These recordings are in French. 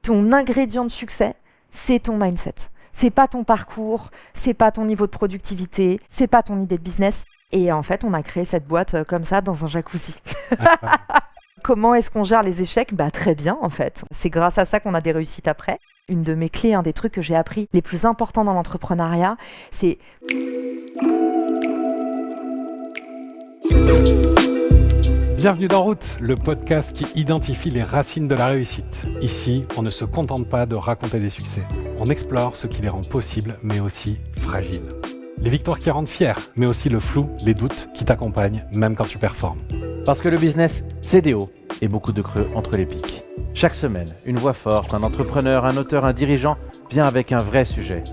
Ton ingrédient de succès, c'est ton mindset. C'est pas ton parcours, c'est pas ton niveau de productivité, c'est pas ton idée de business. Et en fait, on a créé cette boîte comme ça dans un jacuzzi. Comment est-ce qu'on gère les échecs ? Très bien en fait. C'est grâce à ça qu'on a des réussites après. Une de mes clés, un des trucs que j'ai appris les plus importants dans l'entrepreneuriat, c'est... Bienvenue dans Route, le podcast qui identifie les racines de la réussite. Ici, on ne se contente pas de raconter des succès. On explore ce qui les rend possibles, mais aussi fragiles. Les victoires qui rendent fiers, mais aussi le flou, les doutes qui t'accompagnent, même quand tu performes. Parce que le business, c'est des hauts et beaucoup de creux entre les pics. Chaque semaine, une voix forte, un entrepreneur, un auteur, un dirigeant vient avec un vrai sujet.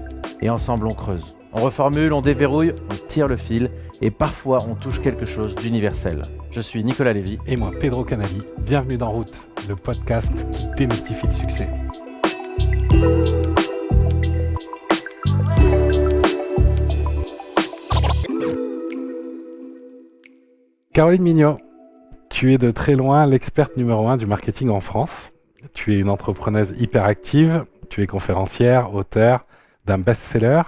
Et ensemble, on creuse. On reformule, on déverrouille, on tire le fil et parfois on touche quelque chose d'universel. Je suis Nicolas Lévy. Et moi, Pedro Canali. Bienvenue dans Route, le podcast qui démystifie le succès. Caroline Mignot, tu es de très loin l'experte numéro 1 du marketing en France. Tu es une entrepreneuse hyper active, tu es conférencière, auteure d'un best-seller,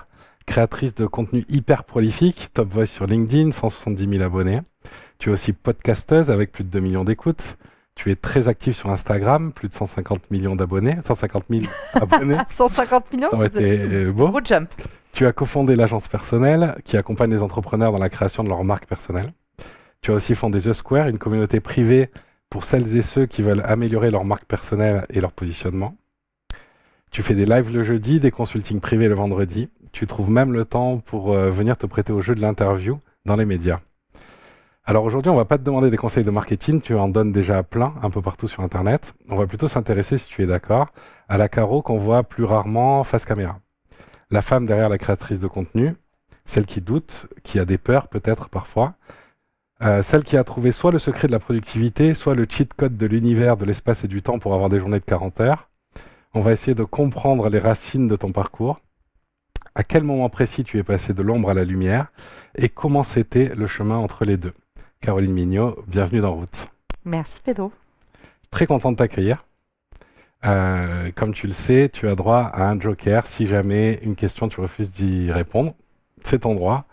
créatrice de contenu hyper prolifique, top voice sur LinkedIn, 170 000 abonnés. Tu es aussi podcasteuse avec plus de 2 millions d'écoutes. Tu es très active sur Instagram, plus de 150 millions d'abonnés, 150 000 abonnés. 150 millions, ça aurait été beau. Gros jump. Tu as cofondé l'agence personnelle qui accompagne les entrepreneurs dans la création de leur marque personnelle. Tu as aussi fondé The Square, une communauté privée pour celles et ceux qui veulent améliorer leur marque personnelle et leur positionnement. Tu fais des lives le jeudi, des consultings privés le vendredi. Tu trouves même le temps pour venir te prêter au jeu de l'interview dans les médias. Alors aujourd'hui, on ne va pas te demander des conseils de marketing, tu en donnes déjà plein un peu partout sur Internet. On va plutôt s'intéresser, si tu es d'accord, à la Caro qu'on voit plus rarement face caméra. La femme derrière la créatrice de contenu, celle qui doute, qui a des peurs peut-être parfois, celle qui a trouvé soit le secret de la productivité, soit le cheat code de l'univers, de l'espace et du temps pour avoir des journées de 40 heures. On va essayer de comprendre les racines de ton parcours, à quel moment précis tu es passé de l'ombre à la lumière et comment c'était le chemin entre les deux. Caroline Mignot, bienvenue dans Route. Merci Pedro. Très content de t'accueillir. Comme tu le sais, tu as droit à un joker si jamais une question tu refuses d'y répondre. C'est ton droit,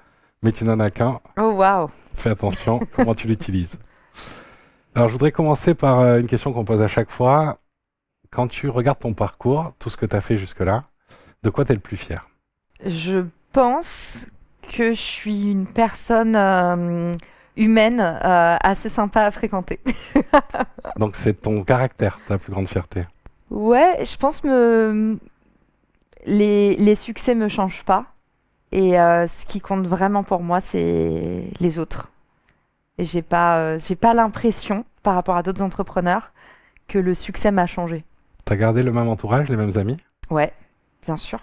mais tu n'en as qu'un. Oh waouh. Fais attention comment tu l'utilises. Alors je voudrais commencer par une question qu'on pose à chaque fois. Quand tu regardes ton parcours, tout ce que tu as fait jusque-là, de quoi tu es le plus fier ? Je pense que je suis une personne humaine assez sympa à fréquenter. Donc c'est ton caractère, ta plus grande fierté. Ouais, je pense que les succès me changent pas. Et ce qui compte vraiment pour moi, c'est les autres. Et j'ai pas l'impression, par rapport à d'autres entrepreneurs, que le succès m'a changé. T'as gardé le même entourage, les mêmes amis ? Ouais, bien sûr.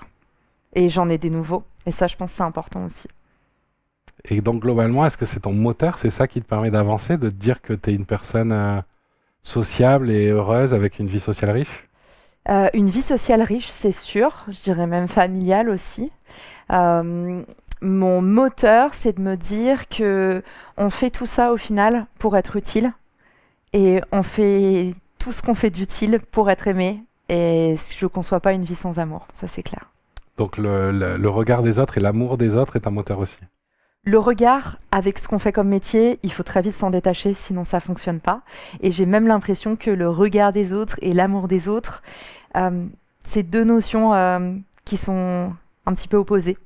Et j'en ai des nouveaux. Et ça, je pense que c'est important aussi. Et donc globalement, est-ce que c'est ton moteur ? C'est ça qui te permet d'avancer, de te dire que t'es une personne sociable et heureuse avec une vie sociale riche ? Une vie sociale riche, c'est sûr. Je dirais même familiale aussi. Mon moteur, c'est de me dire que on fait tout ça au final pour être utile et on fait tout ce qu'on fait d'utile pour être aimé et je ne conçois pas une vie sans amour, ça c'est clair. Donc le regard des autres et l'amour des autres est un moteur aussi. Le regard, avec ce qu'on fait comme métier, il faut très vite s'en détacher, sinon ça fonctionne pas. Et j'ai même l'impression que le regard des autres et l'amour des autres, c'est deux notions qui sont un petit peu opposées.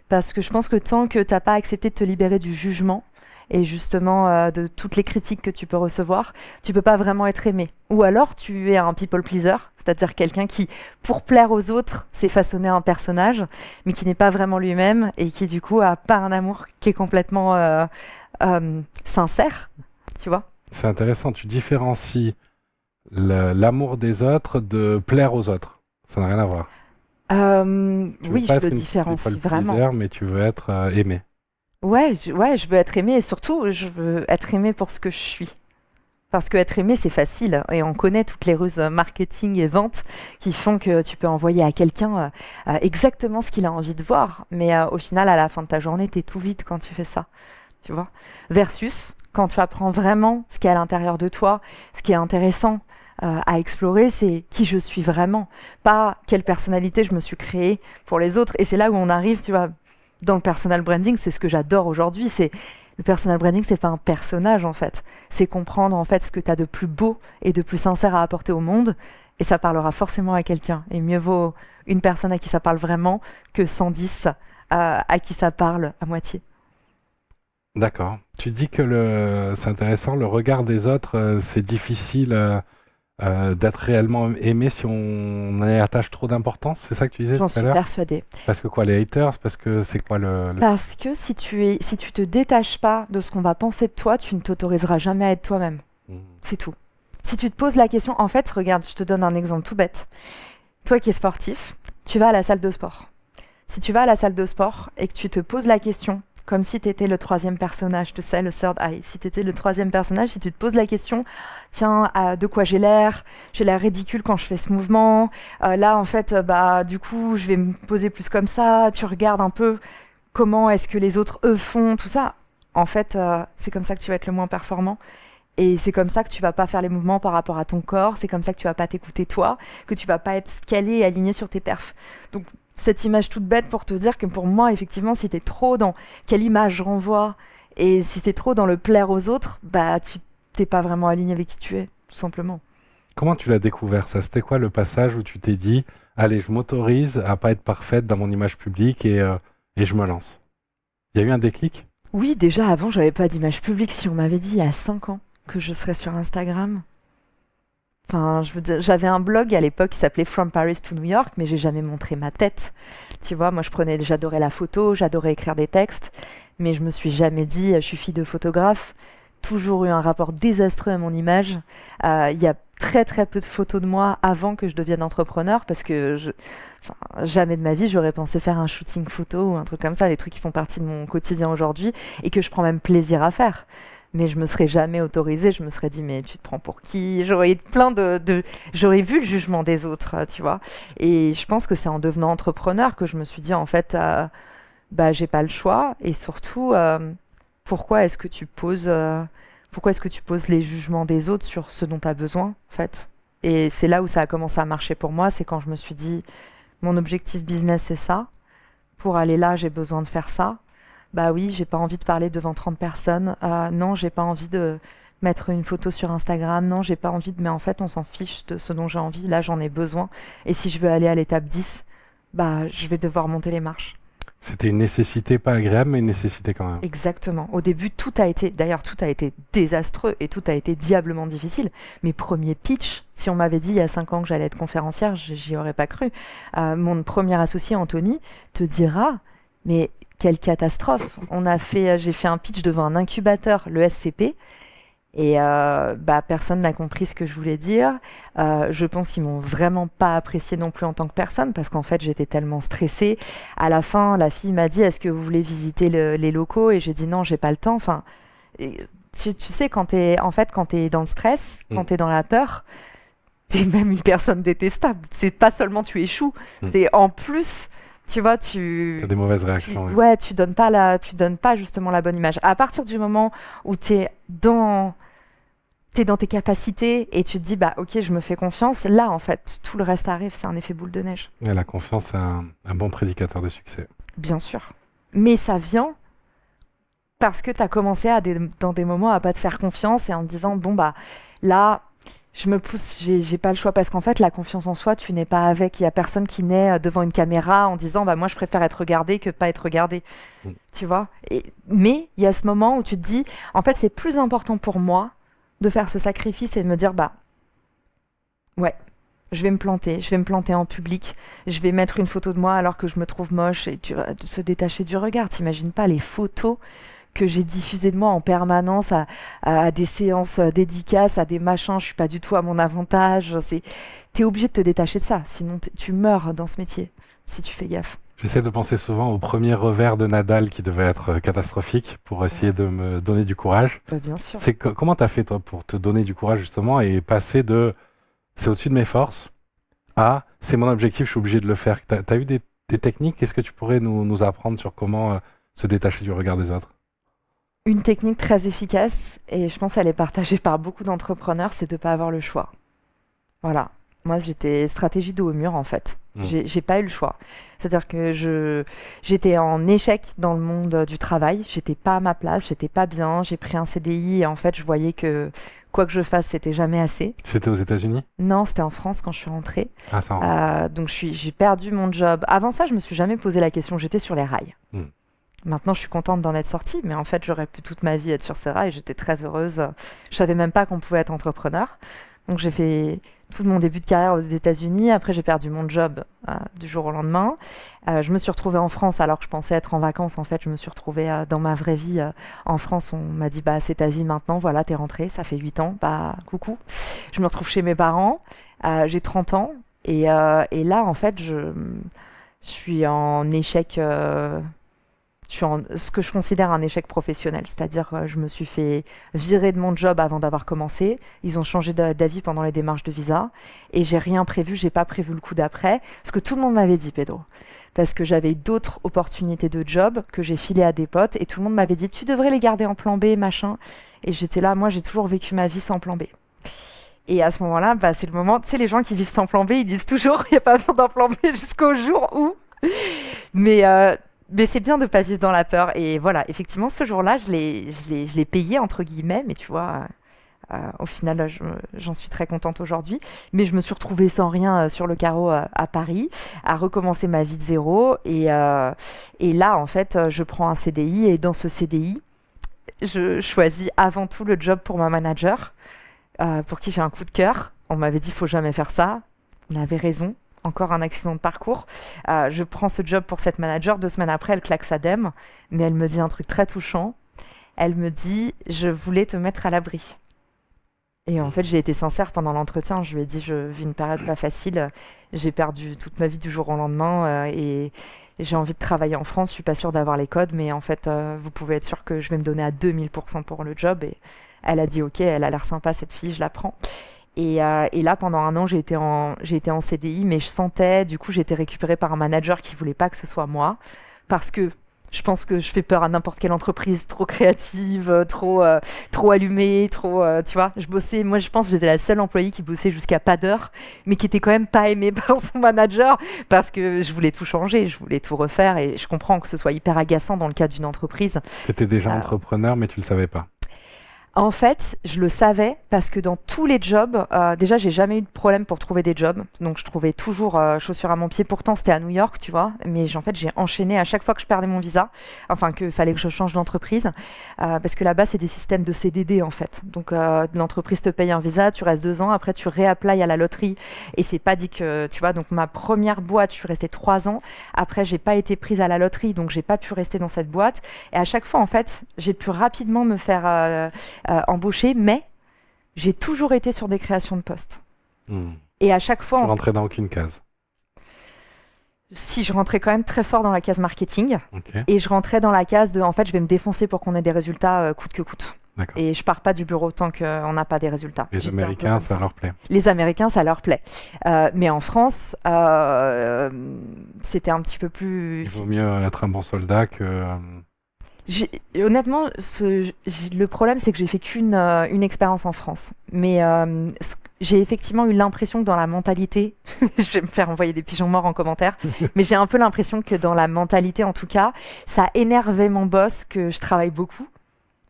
Parce que je pense que tant que t'as pas accepté de te libérer du jugement et justement de toutes les critiques que tu peux recevoir, tu peux pas vraiment être aimé. Ou alors tu es un people pleaser, c'est-à-dire quelqu'un qui, pour plaire aux autres, s'est façonné un personnage, mais qui n'est pas vraiment lui-même et qui du coup a pas un amour qui est complètement sincère, tu vois. C'est intéressant, tu différencies l'amour des autres de plaire aux autres. Ça n'a rien à voir. Oui, je le différencie vraiment. Plaisir, mais tu veux être aimé. Ouais, je veux être aimé et surtout, je veux être aimé pour ce que je suis. Parce que être aimé, c'est facile et on connaît toutes les ruses marketing et vente qui font que tu peux envoyer à quelqu'un exactement ce qu'il a envie de voir. Mais au final, à la fin de ta journée, t'es tout vide quand tu fais ça. Tu vois ? Versus quand tu apprends vraiment ce qui est à l'intérieur de toi, ce qui est intéressant, à explorer, c'est qui je suis vraiment, pas quelle personnalité je me suis créée pour les autres. Et c'est là où on arrive, tu vois, dans le personal branding, c'est ce que j'adore aujourd'hui, c'est le personal branding, c'est pas un personnage en fait, c'est comprendre en fait ce que tu as de plus beau et de plus sincère à apporter au monde, et ça parlera forcément à quelqu'un. Et mieux vaut une personne à qui ça parle vraiment que 110 à qui ça parle à moitié. D'accord. Tu dis que c'est intéressant, le regard des autres, c'est difficile d'être réellement aimé si on y attache trop d'importance, c'est ça que tu disais J'en tout à suis l'heure? persuadée. Parce que quoi, les haters? Parce que c'est quoi le... Parce que si tu te détaches pas de ce qu'on va penser de toi, tu ne t'autoriseras jamais à être toi-même. Mhm. C'est tout. Si tu te poses la question, en fait, regarde, je te donne un exemple tout bête. Toi qui es sportif, tu vas à la salle de sport. Si tu vas à la salle de sport et que tu te poses la question, comme si tu étais le troisième personnage, tu sais, le third eye, si tu étais le troisième personnage, si tu te poses la question, tiens, de quoi j'ai l'air ridicule quand je fais ce mouvement, là en fait, du coup, je vais me poser plus comme ça, tu regardes un peu comment est-ce que les autres, eux, font, tout ça. En fait, c'est comme ça que tu vas être le moins performant. Et c'est comme ça que tu vas pas faire les mouvements par rapport à ton corps, c'est comme ça que tu vas pas t'écouter toi, que tu vas pas être calé et aligné sur tes perfs. Donc cette image toute bête pour te dire que pour moi, effectivement, si t'es trop dans quelle image je renvoie et si t'es trop dans le plaire aux autres, tu t'es pas vraiment aligné avec qui tu es, tout simplement. Comment tu l'as découvert ça? C'était quoi le passage où tu t'es dit, allez, je m'autorise à pas être parfaite dans mon image publique et je me lance? Il y a eu un déclic? Oui, déjà avant, j'avais pas d'image publique. Si on m'avait dit il y a 5 ans que je serais sur Instagram, enfin, je veux dire, j'avais un blog à l'époque qui s'appelait From Paris to New York, mais j'ai jamais montré ma tête. Tu vois, moi j'adorais la photo, j'adorais écrire des textes, mais je me suis jamais dit, je suis fille de photographe. Toujours eu un rapport désastreux à mon image. Il y a très très peu de photos de moi avant que je devienne entrepreneur parce que jamais de ma vie j'aurais pensé faire un shooting photo ou un truc comme ça, des trucs qui font partie de mon quotidien aujourd'hui et que je prends même plaisir à faire. Mais je me serais jamais autorisée, je me serais dit mais tu te prends pour qui? J'aurais eu j'aurais vu le jugement des autres, tu vois. Et je pense que c'est en devenant entrepreneur que je me suis dit en fait j'ai pas le choix et surtout pourquoi est-ce que tu poses les jugements des autres sur ce dont tu as besoin, en fait? Et c'est là où ça a commencé à marcher pour moi, c'est quand je me suis dit, mon objectif business, c'est ça. Pour aller là, j'ai besoin de faire ça. Bah oui, j'ai pas envie de parler devant 30 personnes. Non, j'ai pas envie de mettre une photo sur Instagram. Non, j'ai pas envie de... Mais en fait, on s'en fiche de ce dont j'ai envie. Là, j'en ai besoin. Et si je veux aller à l'étape 10, je vais devoir monter les marches. C'était une nécessité pas agréable, mais une nécessité quand même. Exactement. Au début, tout a été désastreux et tout a été diablement difficile. Mes premiers pitchs, si on m'avait dit il y a 5 ans que j'allais être conférencière, j'y aurais pas cru. Mon premier associé, Anthony, te dira, mais quelle catastrophe. J'ai fait un pitch devant un incubateur, le SCP, et personne n'a compris ce que je voulais dire. Je pense qu'ils m'ont vraiment pas apprécié non plus en tant que personne parce qu'en fait j'étais tellement stressée. À la fin, la fille m'a dit est-ce que vous voulez visiter les locaux? Et j'ai dit non, j'ai pas le temps. Enfin, tu sais quand t'es dans le stress, quand t'es dans la peur, t'es même une personne détestable. C'est pas seulement tu échoues, t'es en plus. Tu vois, t'as des mauvaises réactions. Ouais, tu donnes pas justement la bonne image. À partir du moment où t'es dans tes capacités et tu te dis ok, je me fais confiance, là en fait tout le reste arrive, c'est un effet boule de neige. Et la confiance est un bon prédicateur de succès. Bien sûr, mais ça vient parce que t'as commencé dans des moments à pas te faire confiance et en te disant là je me pousse, j'ai pas le choix parce qu'en fait la confiance en soi, tu n'es pas avec, il y a personne qui naît devant une caméra en disant moi je préfère être regardé que pas être regardé. Tu vois. Mais il y a ce moment où tu te dis en fait c'est plus important pour moi de faire ce sacrifice et de me dire ouais, je vais me planter en public, je vais mettre une photo de moi alors que je me trouve moche et tu vas se détacher du regard. T'imagines pas les photos que j'ai diffusées de moi en permanence à des séances dédicaces, à des machins, je suis pas du tout à mon avantage. T'es obligé de te détacher de ça, sinon tu meurs dans ce métier si tu fais gaffe. J'essaie de penser souvent au premier revers de Nadal qui devait être catastrophique pour essayer de me donner du courage. Bien sûr. Comment t'as fait toi pour te donner du courage justement et passer de c'est au-dessus de mes forces à c'est mon objectif, je suis obligé de le faire. T'as eu des techniques? Est-ce que tu pourrais nous apprendre sur comment se détacher du regard des autres? Une technique très efficace, et je pense qu'elle est partagée par beaucoup d'entrepreneurs, c'est de ne pas avoir le choix. Voilà. Moi, j'étais stratégie dos au mur, en fait. J'ai pas eu le choix. C'est-à-dire que j'étais en échec dans le monde du travail. J'étais pas à ma place, j'étais pas bien. J'ai pris un CDI et en fait, je voyais que quoi que je fasse, c'était jamais assez. C'était aux États-Unis? Non, c'était en France quand je suis rentrée. Ah, ça. Donc, j'ai perdu mon job. Avant ça, je me suis jamais posé la question. J'étais sur les rails. Maintenant, je suis contente d'en être sortie, mais en fait, j'aurais pu toute ma vie être sur ces rails. J'étais très heureuse. Je savais même pas qu'on pouvait être entrepreneur. Donc, j'ai fait tout mon début de carrière aux États-Unis. Après, j'ai perdu mon job du jour au lendemain. Je me suis retrouvée en France alors que je pensais être en vacances. En fait, je me suis retrouvée dans ma vraie vie en France. On m'a dit, bah, c'est ta vie maintenant. Voilà, t'es rentrée. Ça fait 8 ans. Bah, coucou. Je me retrouve chez mes parents. J'ai 30 ans. Et là, en fait, je suis en échec. Ce que je considère un échec professionnel, c'est-à-dire je me suis fait virer de mon job avant d'avoir commencé. Ils ont changé d'avis pendant les démarches de visa et j'ai rien prévu, j'ai pas prévu le coup d'après, ce que tout le monde m'avait dit, Pedro, parce que j'avais eu d'autres opportunités de job que j'ai filé à des potes et tout le monde m'avait dit tu devrais les garder en plan B, machin. Et j'étais là, moi j'ai toujours vécu ma vie sans plan B. Et à ce moment-là, bah, c'est le moment, tu sais, les gens qui vivent sans plan B, ils disent toujours il n'y a pas besoin d'un plan B jusqu'au jour où. Mais c'est bien de ne pas vivre dans la peur. Et voilà, effectivement, ce jour-là, je l'ai payé, entre guillemets. Mais tu vois, au final, j'en suis très contente aujourd'hui. Mais je me suis retrouvée sans rien sur le carreau à Paris, à recommencer ma vie de zéro. Et là, en fait, je prends un CDI. Et dans ce CDI, je choisis avant tout le job pour ma manager, pour qui j'ai un coup de cœur. On m'avait dit, il ne faut jamais faire ça. On avait raison. Encore un accident de parcours. Je prends ce job pour cette manager. 2 semaines après, elle claque sa dème. Mais elle me dit un truc très touchant. Elle me dit, je voulais te mettre à l'abri. Et en fait, j'ai été sincère pendant l'entretien. Je lui ai dit, je vis une période pas facile. J'ai perdu toute ma vie du jour au lendemain. Et j'ai envie de travailler en France. Je suis pas sûre d'avoir les codes. Mais en fait, vous pouvez être sûr que je vais me donner à 2000% pour le job. Et elle a dit, OK, elle a l'air sympa, cette fille, je la prends. Et là, pendant 1 an, j'ai été en CDI, mais je sentais, du coup, j'ai été récupérée par un manager qui voulait pas que ce soit moi, parce que je pense que je fais peur à n'importe quelle entreprise trop créative, trop allumée, tu vois. Je bossais, moi, je pense que j'étais la seule employée qui bossait jusqu'à pas d'heure, mais qui était quand même pas aimée par son manager, parce que je voulais tout changer, je voulais tout refaire, et je comprends que ce soit hyper agaçant dans le cadre d'une entreprise. Tu étais déjà entrepreneur, mais tu le savais pas. En fait, je le savais parce que dans tous les jobs, déjà, j'ai jamais eu de problème pour trouver des jobs. Donc, je trouvais toujours chaussures à mon pied. Pourtant, c'était à New York, tu vois. Mais en fait, j'ai enchaîné à chaque fois que je perdais mon visa. Enfin, qu'il fallait que je change d'entreprise. Parce que là-bas, c'est des systèmes de CDD, en fait. Donc, l'entreprise te paye un visa, tu restes 2 ans. Après, tu réapplies à la loterie. Et c'est pas dit que, tu vois. Donc, ma première boîte, je suis restée 3 ans. Après, j'ai pas été prise à la loterie. Donc, j'ai pas pu rester dans cette boîte. Et à chaque fois, en fait, j'ai pu rapidement me faire embauchée, mais j'ai toujours été sur des créations de postes. Et à chaque fois... Tu rentrais dans aucune case. Si, je rentrais quand même très fort dans la case marketing. Okay. Et je rentrais dans la case de, en fait, je vais me défoncer pour qu'on ait des résultats coûte que coûte. D'accord. Et je pars pas du bureau tant qu'on n'a pas des résultats. Les Américains, ça leur plaît. Les Américains, ça leur plaît. Mais en France, c'était un petit peu plus... Il vaut mieux être un bon soldat que... Honnêtement, le problème, c'est que j'ai fait qu'une expérience en France. Mais j'ai effectivement eu l'impression que dans la mentalité, je vais me faire envoyer des pigeons morts en commentaire, mais j'ai un peu l'impression que dans la mentalité, en tout cas, ça énervait mon boss que je travaille beaucoup.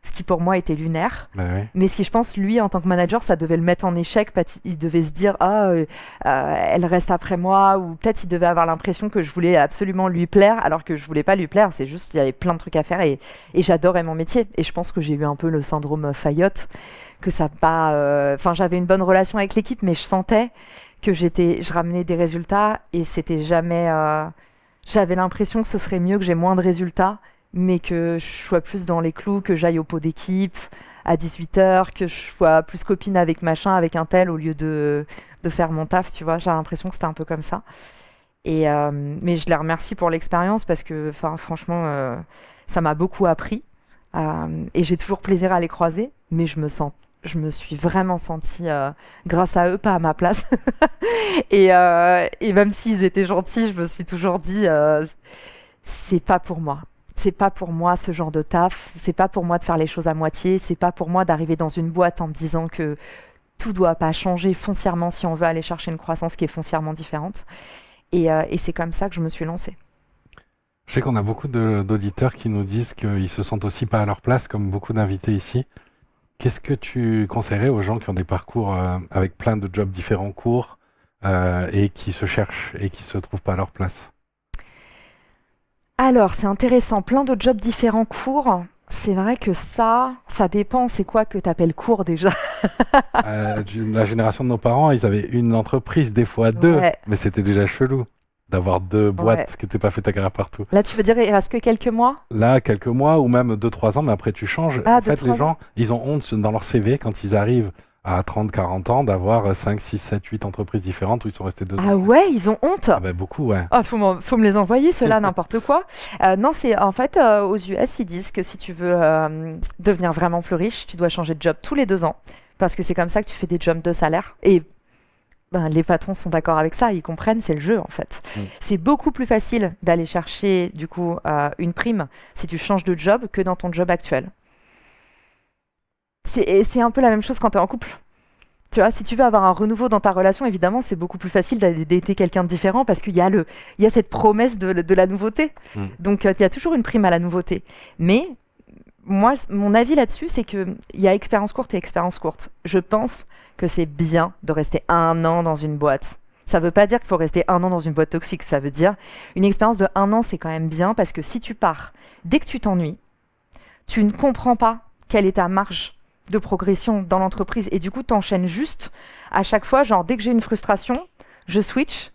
Ce qui pour moi était lunaire. Bah oui. Mais ce qui, je pense, lui, en tant que manager, ça devait le mettre en échec. Il devait se dire, elle reste après moi. Ou peut-être il devait avoir l'impression que je voulais absolument lui plaire, alors que je voulais pas lui plaire. C'est juste, il y avait plein de trucs à faire et j'adorais mon métier. Et je pense que j'ai eu un peu le syndrome Fayotte, que ça pas... Enfin, j'avais une bonne relation avec l'équipe, mais je sentais que je ramenais des résultats et c'était jamais... j'avais l'impression que ce serait mieux que j'ai moins de résultats, mais que je sois plus dans les clous, que j'aille au pot d'équipe à 18h, que je sois plus copine avec machin, avec un tel, au lieu de faire mon taf, tu vois. J'ai l'impression que c'était un peu comme ça. Mais je les remercie pour l'expérience parce que, franchement, ça m'a beaucoup appris. Et j'ai toujours plaisir à les croiser, mais je me suis vraiment sentie, grâce à eux, pas à ma place. et même s'ils étaient gentils, je me suis toujours dit, c'est pas pour moi. C'est pas pour moi ce genre de taf, c'est pas pour moi de faire les choses à moitié, c'est pas pour moi d'arriver dans une boîte en me disant que tout doit pas changer foncièrement si on veut aller chercher une croissance qui est foncièrement différente. Et c'est comme ça que je me suis lancée. Je sais qu'on a beaucoup d'auditeurs qui nous disent qu'ils se sentent aussi pas à leur place, comme beaucoup d'invités ici. Qu'est-ce que tu conseillerais aux gens qui ont des parcours avec plein de jobs différents courts et qui se cherchent et qui se trouvent pas à leur place? Alors, c'est intéressant, plein de jobs différents courts. C'est vrai que ça dépend, c'est quoi que tu appelles court déjà? La génération de nos parents, ils avaient une entreprise, des fois deux, Ouais. mais c'était déjà chelou d'avoir deux boîtes Ouais. qui n'étaient pas fait ta carrière partout. Là, tu veux dire, il reste que quelques mois? Là, quelques mois ou même 2-3 ans, mais après tu changes. Ah, En fait, 2-3 les gens, ils ont honte dans leur CV quand ils arrivent à 30-40 ans d'avoir 5, 6, 7, 8 entreprises différentes où ils sont restés 2 ans. Ah ouais, ils ont honte. Ah ben beaucoup, ouais. Ah, faut me les envoyer, ceux-là, n'importe quoi. Non, c'est en fait, aux US, ils disent que si tu veux devenir vraiment plus riche, tu dois changer de job tous les 2 ans. Parce que c'est comme ça que tu fais des jumps de salaire. Et ben, les patrons sont d'accord avec ça, ils comprennent, c'est le jeu en fait. C'est beaucoup plus facile d'aller chercher du coup une prime si tu changes de job que dans ton job actuel. C'est un peu la même chose quand tu es en couple. Tu vois, si tu veux avoir un renouveau dans ta relation, évidemment, c'est beaucoup plus facile d'aller dater quelqu'un de différent parce qu'il y a cette promesse de la nouveauté. Donc, il y a toujours une prime à la nouveauté. Mais moi, mon avis là-dessus, c'est qu'il y a expérience courte et expérience courte. Je pense que c'est bien de rester 1 an dans une boîte. Ça ne veut pas dire qu'il faut rester 1 an dans une boîte toxique. Ça veut dire une expérience de 1 an, c'est quand même bien parce que si tu pars, dès que tu t'ennuies, tu ne comprends pas quelle est ta marge de progression dans l'entreprise et du coup t'enchaînes juste à chaque fois, genre dès que j'ai une frustration, je switch.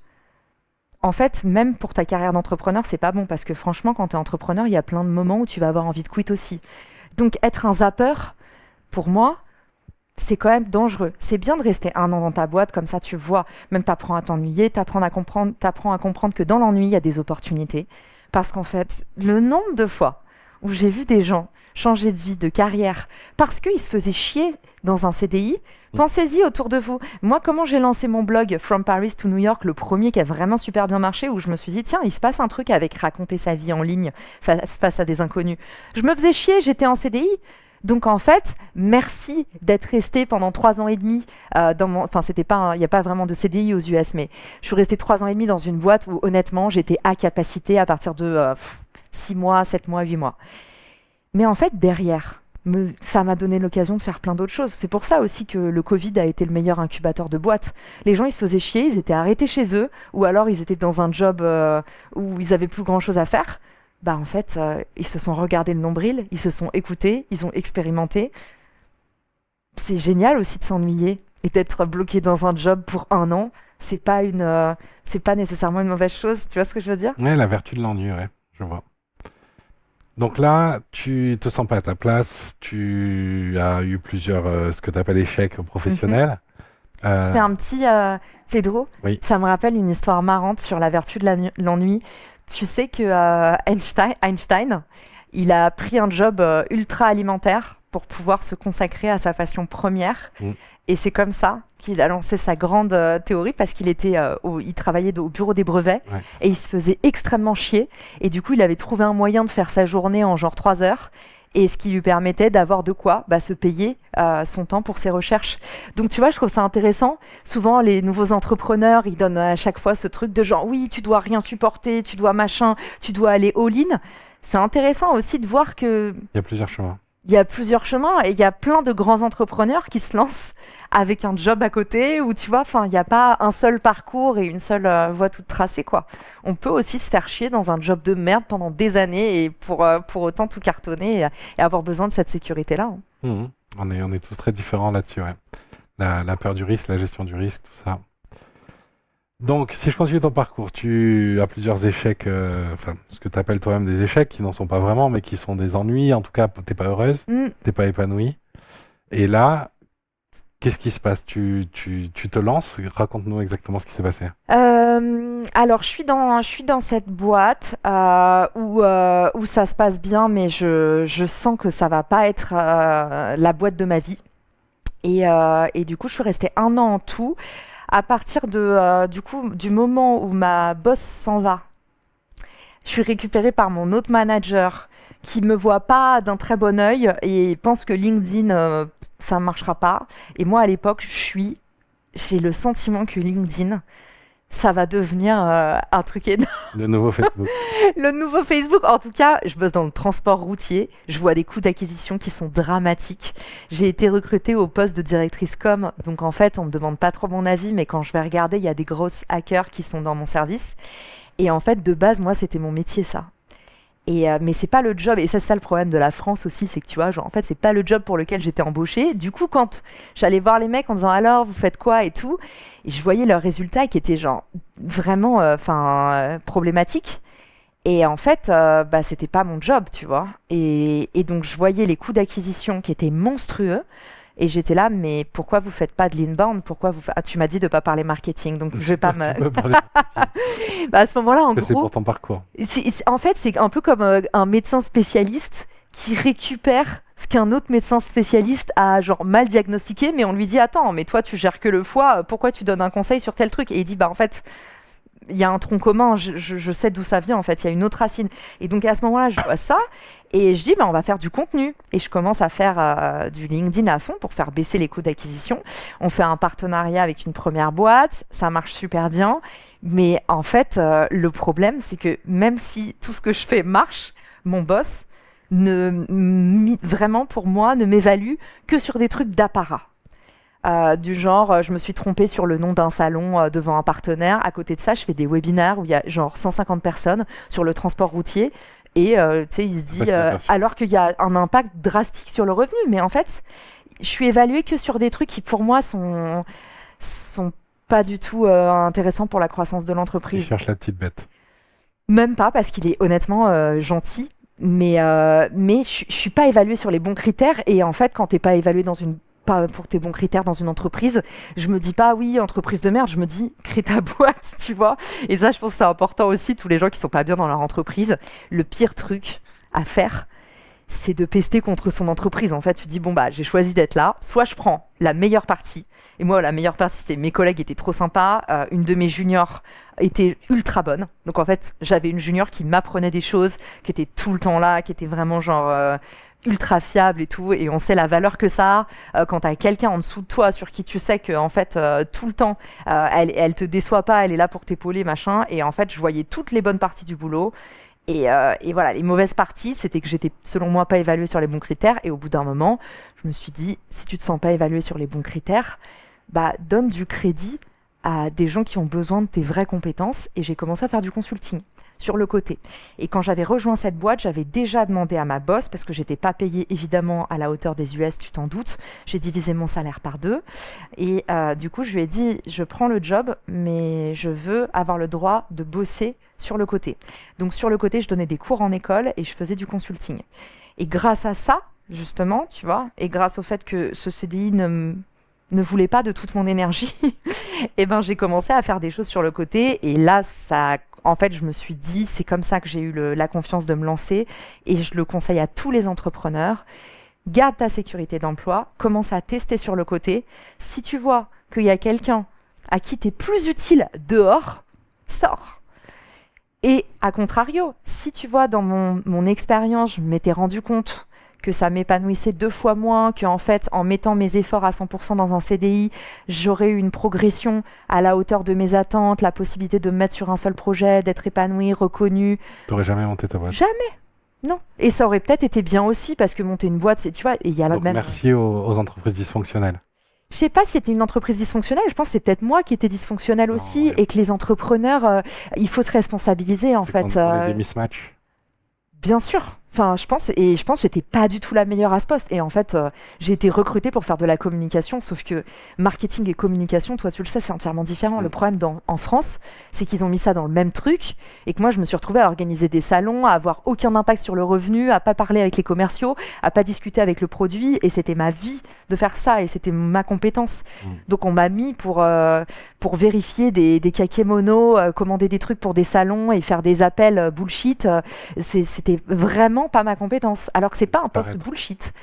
En fait, même pour ta carrière d'entrepreneur, c'est pas bon parce que franchement, quand tu es entrepreneur, il y a plein de moments où tu vas avoir envie de quit aussi. Donc être un zapper, pour moi, c'est quand même dangereux. C'est bien de rester 1 an dans ta boîte, comme ça tu vois, même t'apprends à t'ennuyer, t'apprends à comprendre que dans l'ennui, il y a des opportunités. Parce qu'en fait, le nombre de fois où j'ai vu des gens changer de vie, de carrière, parce qu'ils se faisaient chier dans un CDI. Pensez-y autour de vous. Moi, comment j'ai lancé mon blog From Paris to New York, le premier qui a vraiment super bien marché, où je me suis dit, tiens, il se passe un truc avec raconter sa vie en ligne face à des inconnus. Je me faisais chier, j'étais en CDI. Donc en fait, merci d'être resté pendant 3 ans et demi dans mon... Enfin, il n'y a pas vraiment de CDI aux US, mais je suis restée 3 ans et demi dans une boîte où honnêtement, j'étais à capacité à partir de 6 mois, 7 mois, 8 mois. Mais en fait, derrière, ça m'a donné l'occasion de faire plein d'autres choses. C'est pour ça aussi que le Covid a été le meilleur incubateur de boîtes. Les gens, ils se faisaient chier, ils étaient arrêtés chez eux, ou alors ils étaient dans un job où ils avaient plus grand-chose à faire. Bah en fait, ils se sont regardés le nombril, ils se sont écoutés, ils ont expérimenté. C'est génial aussi de s'ennuyer et d'être bloqué dans un job pour 1 an. C'est pas nécessairement une mauvaise chose. Tu vois ce que je veux dire? Ouais, la vertu de l'ennui, ouais, je vois. Donc là, tu te sens pas à ta place, tu as eu plusieurs, ce que tu appelles échecs professionnels. Je fais un petit Pedro. Oui. Ça me rappelle une histoire marrante sur la vertu de l'ennui. Tu sais que Einstein, il a pris un job ultra alimentaire pour pouvoir se consacrer à sa passion première. Et c'est comme ça qu'il a lancé sa grande théorie parce qu'il il travaillait au bureau des brevets et il se faisait extrêmement chier. Et du coup, il avait trouvé un moyen de faire sa journée en genre 3 heures. Et ce qui lui permettait d'avoir de quoi se payer son temps pour ses recherches. Donc tu vois, je trouve ça intéressant. Souvent, les nouveaux entrepreneurs, ils donnent à chaque fois ce truc de genre, oui, tu dois rien supporter, tu dois machin, tu dois aller all-in. C'est intéressant aussi de voir que... Il y a plusieurs chemins. Il y a plusieurs chemins et il y a plein de grands entrepreneurs qui se lancent avec un job à côté où tu vois, il n'y a pas un seul parcours et une seule voie toute tracée, quoi. On peut aussi se faire chier dans un job de merde pendant des années et pour autant tout cartonner et avoir besoin de cette sécurité-là. On est tous très différents là-dessus, ouais. La peur du risque, la gestion du risque, tout ça. Donc, si je continue ton parcours, tu as plusieurs échecs, ce que tu appelles toi-même des échecs, qui n'en sont pas vraiment, mais qui sont des ennuis. En tout cas, t'es pas heureuse, t'es pas épanouie. Et là, qu'est-ce qui se passe? Tu te lances? Raconte-nous exactement ce qui s'est passé. Alors, je suis dans cette boîte où ça se passe bien, mais je sens que ça va pas être la boîte de ma vie. Et du coup, je suis restée 1 an en tout. À partir du moment où ma boss s'en va, Je suis récupérée par mon autre manager qui me voit pas d'un très bon œil et pense que LinkedIn, ça marchera pas. Et moi, à l'époque, j'ai le sentiment que LinkedIn, ça va devenir un truc énorme. Le nouveau Facebook. Le nouveau Facebook, en tout cas, je bosse dans le transport routier. Je vois des coûts d'acquisition qui sont dramatiques. J'ai été recrutée au poste de directrice com. Donc, en fait, on me demande pas trop mon avis, mais quand je vais regarder, il y a des grosses hackers qui sont dans mon service. Et en fait, de base, moi, c'était mon métier, ça. Mais c'est pas le job, et ça, c'est ça le problème de la France aussi, c'est que tu vois, genre, en fait, c'est pas le job pour lequel j'étais embauchée. Du coup, quand j'allais voir les mecs en disant alors, vous faites quoi et tout, et je voyais leurs résultats qui étaient genre vraiment problématiques. Et en fait, c'était pas mon job, tu vois. Et donc, je voyais les coûts d'acquisition qui étaient monstrueux. Et j'étais là, mais pourquoi vous faites pas de l'inbound? Tu m'as dit de pas parler marketing, donc je vais pas me. À ce moment-là, en gros. C'est pour ton parcours. En fait, c'est un peu comme un médecin spécialiste qui récupère ce qu'un autre médecin spécialiste a genre mal diagnostiqué, mais on lui dit attends, mais toi tu gères que le foie, pourquoi tu donnes un conseil sur tel truc? Et il dit en fait. Il y a un tronc commun, je sais d'où ça vient en fait, il y a une autre racine. Et donc à ce moment-là, je vois ça et je dis on va faire du contenu. Et je commence à faire du LinkedIn à fond pour faire baisser les coûts d'acquisition. On fait un partenariat avec une première boîte, ça marche super bien. Mais en fait, le problème, c'est que même si tout ce que je fais marche, mon boss, vraiment pour moi, ne m'évalue que sur des trucs d'apparat. Du genre, je me suis trompée sur le nom d'un salon devant un partenaire. À côté de ça, je fais des webinaires où il y a genre 150 personnes sur le transport routier. Et tu sais, il se dit, alors qu'il y a un impact drastique sur le revenu. Mais en fait, je suis évaluée que sur des trucs qui, pour moi, sont pas du tout intéressants pour la croissance de l'entreprise. Il cherche la petite bête. Même pas, parce qu'il est honnêtement gentil. Mais je suis pas évaluée sur les bons critères. Et en fait, quand t'es pas évaluée pas pour tes bons critères dans une entreprise, je me dis pas oui entreprise de merde, je me dis crée ta boîte, tu vois. Et ça, je pense que c'est important aussi, tous les gens qui sont pas bien dans leur entreprise, le pire truc à faire, c'est de pester contre son entreprise. En fait, tu dis bon j'ai choisi d'être là, soit je prends la meilleure partie. Et moi, la meilleure partie, c'était mes collègues étaient trop sympas, une de mes juniors était ultra bonne. Donc en fait, j'avais une junior qui m'apprenait des choses, qui était tout le temps là, qui était vraiment genre ultra fiable et tout, et on sait la valeur que ça a quand t'as quelqu'un en dessous de toi sur qui tu sais que en fait tout le temps elle te déçoit pas, elle est là pour t'épauler machin. Et en fait je voyais toutes les bonnes parties du boulot et voilà, les mauvaises parties c'était que j'étais selon moi pas évaluée sur les bons critères. Et au bout d'un moment je me suis dit si tu te sens pas évaluée sur les bons critères, donne du crédit à des gens qui ont besoin de tes vraies compétences. Et j'ai commencé à faire du consulting sur le côté. Et quand j'avais rejoint cette boîte, j'avais déjà demandé à ma boss, parce que j'étais pas payée évidemment à la hauteur des US, tu t'en doutes, j'ai divisé mon salaire par 2. Et du coup, je lui ai dit, je prends le job, mais je veux avoir le droit de bosser sur le côté. Donc sur le côté, je donnais des cours en école et je faisais du consulting. Et grâce à ça, justement, tu vois, et grâce au fait que ce CDI ne voulait pas de toute mon énergie, et j'ai commencé à faire des choses sur le côté. Et là, en fait, je me suis dit, c'est comme ça que j'ai eu la confiance de me lancer. Et je le conseille à tous les entrepreneurs. Garde ta sécurité d'emploi, commence à tester sur le côté. Si tu vois qu'il y a quelqu'un à qui tu es plus utile dehors, sors. Et à contrario, si tu vois dans mon expérience, je m'étais rendu compte que ça m'épanouissait 2 fois moins, qu'en fait, en mettant mes efforts à 100% dans un CDI, j'aurais eu une progression à la hauteur de mes attentes, la possibilité de me mettre sur un seul projet, d'être épanouie, reconnue. T'aurais jamais monté ta boîte? Jamais. Non. Et ça aurait peut-être été bien aussi, parce que monter une boîte, tu vois, il y a donc, même... Merci aux entreprises dysfonctionnelles. Je sais pas si c'était une entreprise dysfonctionnelle, je pense que c'est peut-être moi qui étais dysfonctionnelle aussi, et que les entrepreneurs, il faut se responsabiliser en fait. On est des mismatchs. Bien sûr. Enfin, je pense que j'étais pas du tout la meilleure à ce poste. Et en fait, j'ai été recrutée pour faire de la communication, sauf que marketing et communication, toi tu le sais, c'est entièrement différent. Le problème en France, c'est qu'ils ont mis ça dans le même truc, et que moi je me suis retrouvée à organiser des salons, à avoir aucun impact sur le revenu, à pas parler avec les commerciaux, à pas discuter avec le produit, et c'était ma vie de faire ça, et c'était ma compétence. Donc on m'a mis pour vérifier des kakémonos, commander des trucs pour des salons et faire des appels bullshit. C'était vraiment vraiment pas ma compétence. Alors que c'est pas un poste Paraître. bullshit.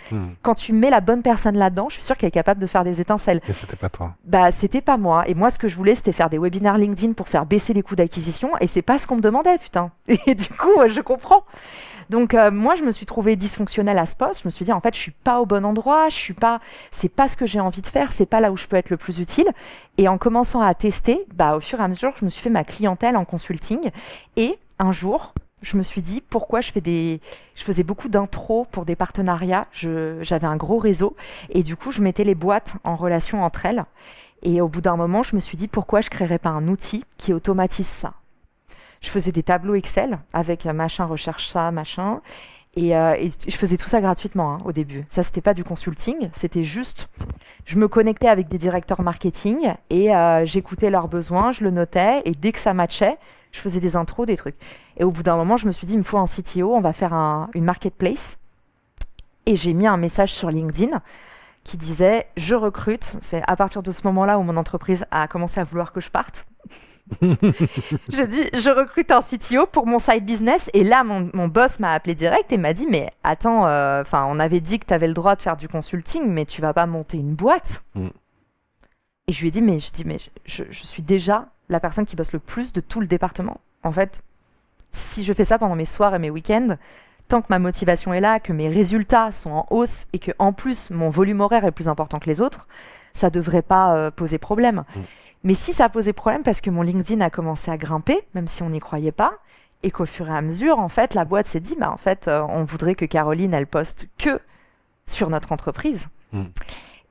Quand tu mets la bonne personne là-dedans, je suis sûre qu'elle est capable de faire des étincelles. Et c'était pas toi. Bah, c'était pas moi. Et moi, ce que je voulais, c'était faire des webinaires LinkedIn pour faire baisser les coûts d'acquisition. Et c'est pas ce qu'on me demandait, putain. Et du coup, je comprends. Donc, moi, je me suis trouvée dysfonctionnelle à ce poste. Je me suis dit, en fait, je suis pas au bon endroit. C'est pas ce que j'ai envie de faire. C'est pas là où je peux être le plus utile. Et en commençant à tester, bah, au fur et à mesure, je me suis fait ma clientèle en consulting. Et un jour, je me suis dit pourquoi je faisais beaucoup d'intros pour des partenariats. J'avais un gros réseau et du coup, je mettais les boîtes en relation entre elles. Et au bout d'un moment, je me suis dit pourquoi je créerais pas un outil qui automatise ça. Je faisais des tableaux Excel avec machin, recherche ça, machin. Et je faisais tout ça gratuitement au début. Ça, c'était pas du consulting, c'était juste, je me connectais avec des directeurs marketing et j'écoutais leurs besoins, je le notais et dès que ça matchait, je faisais des intros, des trucs. Et au bout d'un moment, je me suis dit, il me faut un CTO, on va faire une marketplace. Et j'ai mis un message sur LinkedIn qui disait, je recrute. C'est à partir de ce moment-là où mon entreprise a commencé à vouloir que je parte. J'ai dit, je recrute un CTO pour mon side business. Et là, mon boss m'a appelé direct et m'a dit, mais attends, on avait dit que tu avais le droit de faire du consulting, mais tu vas pas monter une boîte. Et je lui ai dit, mais je suis déjà la personne qui bosse le plus de tout le département. En fait, si je fais ça pendant mes soirs et mes week-ends, tant que ma motivation est là, que mes résultats sont en hausse et que en plus mon volume horaire est plus important que les autres, ça devrait pas poser problème. Mais si ça a posé problème parce que mon LinkedIn a commencé à grimper, même si on n'y croyait pas, et qu'au fur et à mesure, en fait, la boîte s'est dit, bah en fait, on voudrait que Caroline, elle poste que sur notre entreprise.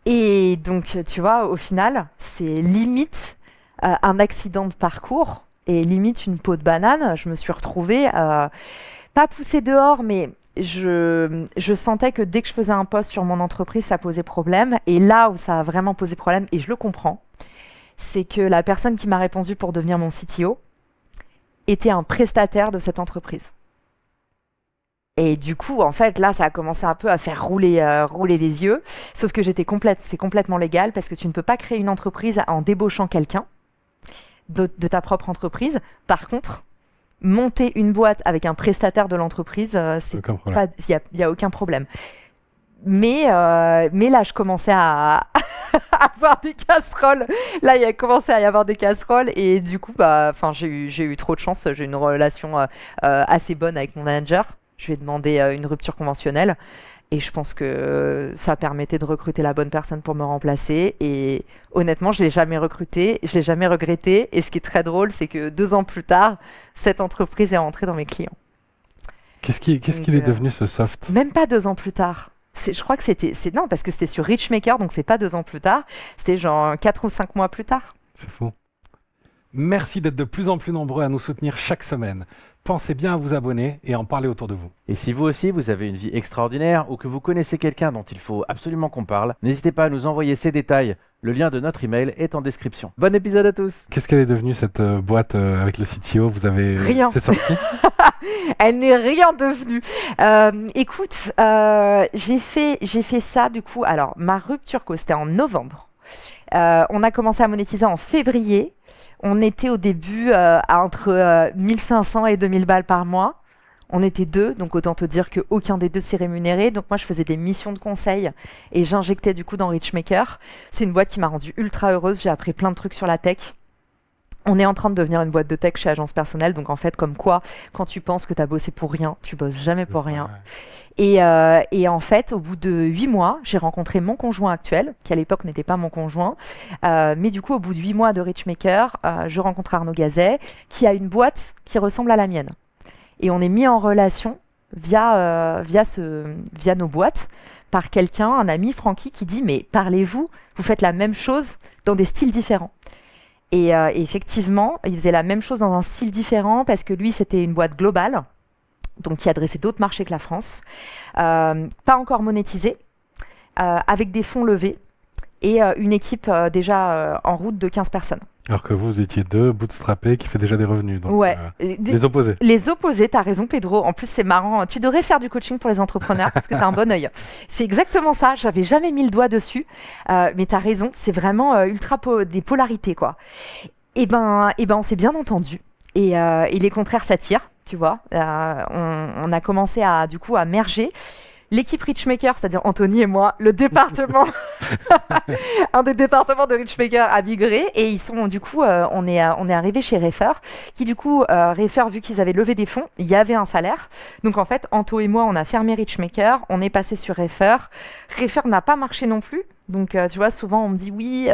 Et donc, tu vois, au final, c'est limite un accident de parcours et limite une peau de banane. Je me suis retrouvée, pas poussée dehors, mais je sentais que dès que je faisais un post sur mon entreprise, ça posait problème. Et là où ça a vraiment posé problème, et je le comprends, c'est que la personne qui m'a répondu pour devenir mon CTO était un prestataire de cette entreprise. Et du coup, en fait, là, ça a commencé un peu à faire rouler des yeux. Sauf que c'est complètement légal parce que tu ne peux pas créer une entreprise en débauchant quelqu'un de ta propre entreprise. Par contre, monter une boîte avec un prestataire de l'entreprise, il y a aucun problème. Mais là, je commençais à avoir des casseroles. Là, il a commencé à y avoir des casseroles et du coup, j'ai eu trop de chance. J'ai une relation assez bonne avec mon manager. Je lui ai demandé une rupture conventionnelle et je pense que ça permettait de recruter la bonne personne pour me remplacer. Et honnêtement, je ne l'ai jamais recruté, je ne l'ai jamais regretté. Et ce qui est très drôle, c'est que 2 ans plus tard, cette entreprise est rentrée dans mes clients. Qu'est-ce qu'il est devenu ce soft ? Même pas 2 ans plus tard. Je crois que non, parce que c'était sur Richmaker, donc c'est pas 2 ans plus tard. C'était genre 4 ou 5 mois plus tard. C'est fou. Merci d'être de plus en plus nombreux à nous soutenir chaque semaine. Pensez bien à vous abonner et en parler autour de vous. Et si vous aussi, vous avez une vie extraordinaire ou que vous connaissez quelqu'un dont il faut absolument qu'on parle, n'hésitez pas à nous envoyer ces détails. Le lien de notre email est en description. Bon épisode à tous. Qu'est-ce qu'elle est devenue cette boîte avec le CTO ? Vous avez... Rien. C'est sorti ? Elle n'est rien devenue. Écoute, j'ai fait ça du coup. Alors, ma rupture, c'était en novembre. On a commencé à monétiser en février. On était au début à entre 1500 et 2000 balles par mois. On était 2, donc autant te dire qu'aucun des 2 s'est rémunéré. Donc moi, je faisais des missions de conseil et j'injectais du coup dans Richmaker. C'est une boîte qui m'a rendue ultra heureuse. J'ai appris plein de trucs sur la tech. On est en train de devenir une boîte de tech chez Agence Personnelle. Donc en fait, comme quoi, quand tu penses que tu as bossé pour rien, tu bosses jamais pour rien. Et en fait, au bout de 8 mois, j'ai rencontré mon conjoint actuel, qui à l'époque n'était pas mon conjoint. Mais du coup, au bout de 8 mois de Richmaker, je rencontre Arnaud Gazet, qui a une boîte qui ressemble à la mienne. Et on est mis en relation via nos boîtes par quelqu'un, un ami, Francky, qui dit « Mais parlez-vous, vous faites la même chose dans des styles différents ». Et effectivement, il faisait la même chose dans un style différent parce que lui, c'était une boîte globale, donc qui adressait d'autres marchés que la France, pas encore monétisée, avec des fonds levés et une équipe déjà en route de 15 personnes. Alors que vous étiez 2 bootstrappés qui fait déjà des revenus. Donc, ouais. Les opposés. Les opposés, t'as raison Pedro. En plus, c'est marrant. Tu devrais faire du coaching pour les entrepreneurs parce que t'as un bon œil. C'est exactement ça. J'avais jamais mis le doigt dessus. Mais t'as raison. C'est vraiment ultra des polarités, quoi. Et ben, on s'est bien entendu. Et les contraires s'attirent. tu vois. On a commencé à merger. L'équipe Richmaker, c'est-à-dire Anthony et moi, le département, un des départements de Richmaker a migré et ils sont du coup, on est arrivé chez Refer, qui du coup, Refer, vu qu'ils avaient levé des fonds, il y avait un salaire. Donc en fait, Anto et moi, on a fermé Richmaker, on est passé sur Refer. Refer n'a pas marché non plus. Donc, tu vois, souvent on me dit oui,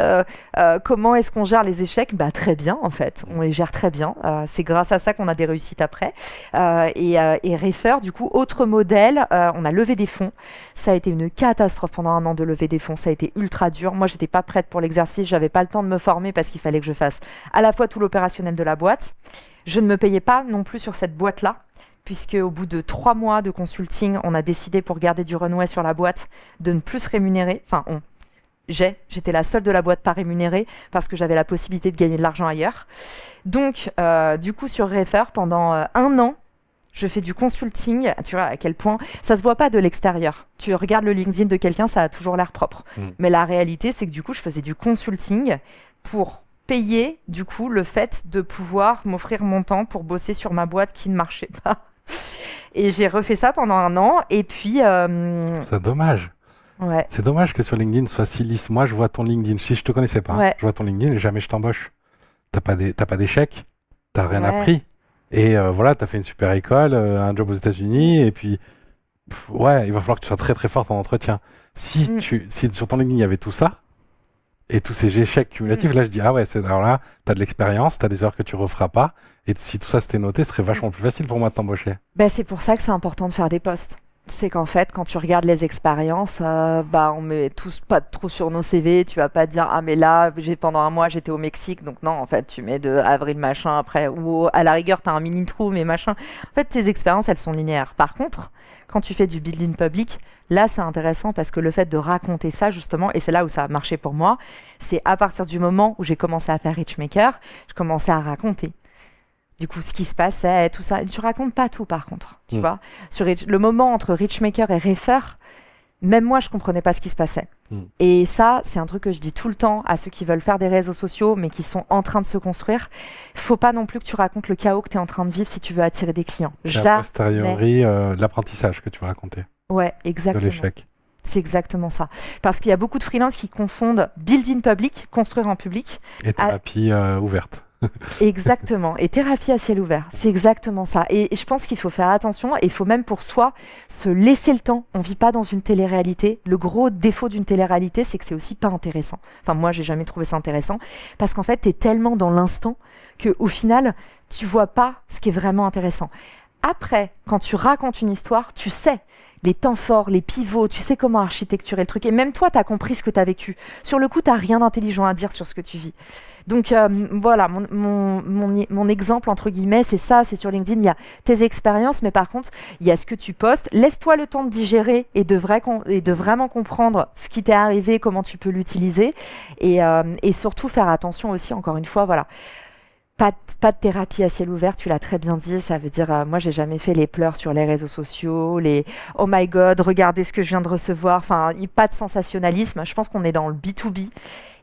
comment est-ce qu'on gère les échecs? Bah très bien en fait, on les gère très bien. C'est grâce à ça qu'on a des réussites après. Et Refer, du coup, autre modèle, on a levé des fonds. Ça a été une catastrophe pendant un an de lever des fonds, ça a été ultra dur. Moi, j'étais pas prête pour l'exercice, j'avais pas le temps de me former parce qu'il fallait que je fasse à la fois tout l'opérationnel de la boîte. Je ne me payais pas non plus sur cette boîte-là. Puisque au bout de 3 mois de consulting, on a décidé pour garder du runway sur la boîte de ne plus se rémunérer. Enfin, j'étais la seule de la boîte pas rémunérée parce que j'avais la possibilité de gagner de l'argent ailleurs. Donc, du coup, sur Refer, pendant 1 an, je fais du consulting. Tu vois à quel point ça se voit pas de l'extérieur. Tu regardes le LinkedIn de quelqu'un, ça a toujours l'air propre. Mais la réalité, c'est que du coup, je faisais du consulting pour payer du coup le fait de pouvoir m'offrir mon temps pour bosser sur ma boîte qui ne marchait pas. Et j'ai refait ça pendant 1 an. Et puis, C'est dommage. ouais. C'est dommage que sur LinkedIn ce soit si lisse. Moi, je vois ton LinkedIn. Si je te connaissais pas, Ouais. je vois ton LinkedIn et jamais je t'embauche. T'as pas d'échec, t'as rien Ouais. appris. Et voilà, t'as fait une super école, un job aux États-Unis, et puis ouais, il va falloir que tu sois très très forte en entretien. Si sur ton LinkedIn il y avait tout ça et tous ces échecs cumulatifs, là je dis ah ouais, alors là, t'as de l'expérience, t'as des erreurs que tu referas pas, et si tout ça c'était noté, ce serait vachement plus facile pour moi de t'embaucher. Ben, c'est pour ça que c'est important de faire des posts. C'est qu'en fait, quand tu regardes les expériences, on met tous pas trop sur nos CV. Tu vas pas dire ah mais là pendant 1 mois j'étais au Mexique, donc non en fait tu mets de avril machin après ou à la rigueur t'as un mini trou mais machin. En fait tes expériences elles sont linéaires. Par contre, quand tu fais du building public, là c'est intéressant parce que le fait de raconter ça justement, et c'est là où ça a marché pour moi, c'est à partir du moment où j'ai commencé à faire Richmaker, je commençais à raconter. Du coup, ce qui se passait, tout ça. Tu racontes pas tout, par contre. Tu vois, sur le moment entre Richmaker et Refer, même moi, je comprenais pas ce qui se passait. Et ça, c'est un truc que je dis tout le temps à ceux qui veulent faire des réseaux sociaux, mais qui sont en train de se construire. Faut pas non plus que tu racontes le chaos que tu es en train de vivre si tu veux attirer des clients. C'est a posteriori l'apprentissage que tu vas raconter. Ouais, De exactement. l'échec. C'est exactement ça. Parce qu'il y a beaucoup de freelances qui confondent build in public, construire en public. Et thérapie ouverte. Exactement. Et thérapie à ciel ouvert. C'est exactement ça. Et je pense qu'il faut faire attention. Et il faut même pour soi se laisser le temps. On vit pas dans une télé-réalité. Le gros défaut d'une télé-réalité, c'est que c'est aussi pas intéressant. Enfin, moi, j'ai jamais trouvé ça intéressant. Parce qu'en fait, t'es tellement dans l'instant qu'au final, tu vois pas ce qui est vraiment intéressant. Après, quand tu racontes une histoire, tu sais les temps forts, les pivots, tu sais comment architecturer le truc. Et même toi, tu as compris ce que tu as vécu. Sur le coup, tu n'as rien d'intelligent à dire sur ce que tu vis. Donc voilà, mon exemple, entre guillemets, c'est ça, c'est sur LinkedIn, il y a tes expériences, mais par contre, il y a ce que tu postes. Laisse-toi le temps de digérer et de vraiment comprendre ce qui t'est arrivé, comment tu peux l'utiliser. Et surtout, faire attention aussi, encore une fois, voilà. Pas de thérapie à ciel ouvert, tu l'as très bien dit, ça veut dire, moi j'ai jamais fait les pleurs sur les réseaux sociaux, les oh my god, regardez ce que je viens de recevoir, enfin, pas de sensationnalisme, je pense qu'on est dans le B2B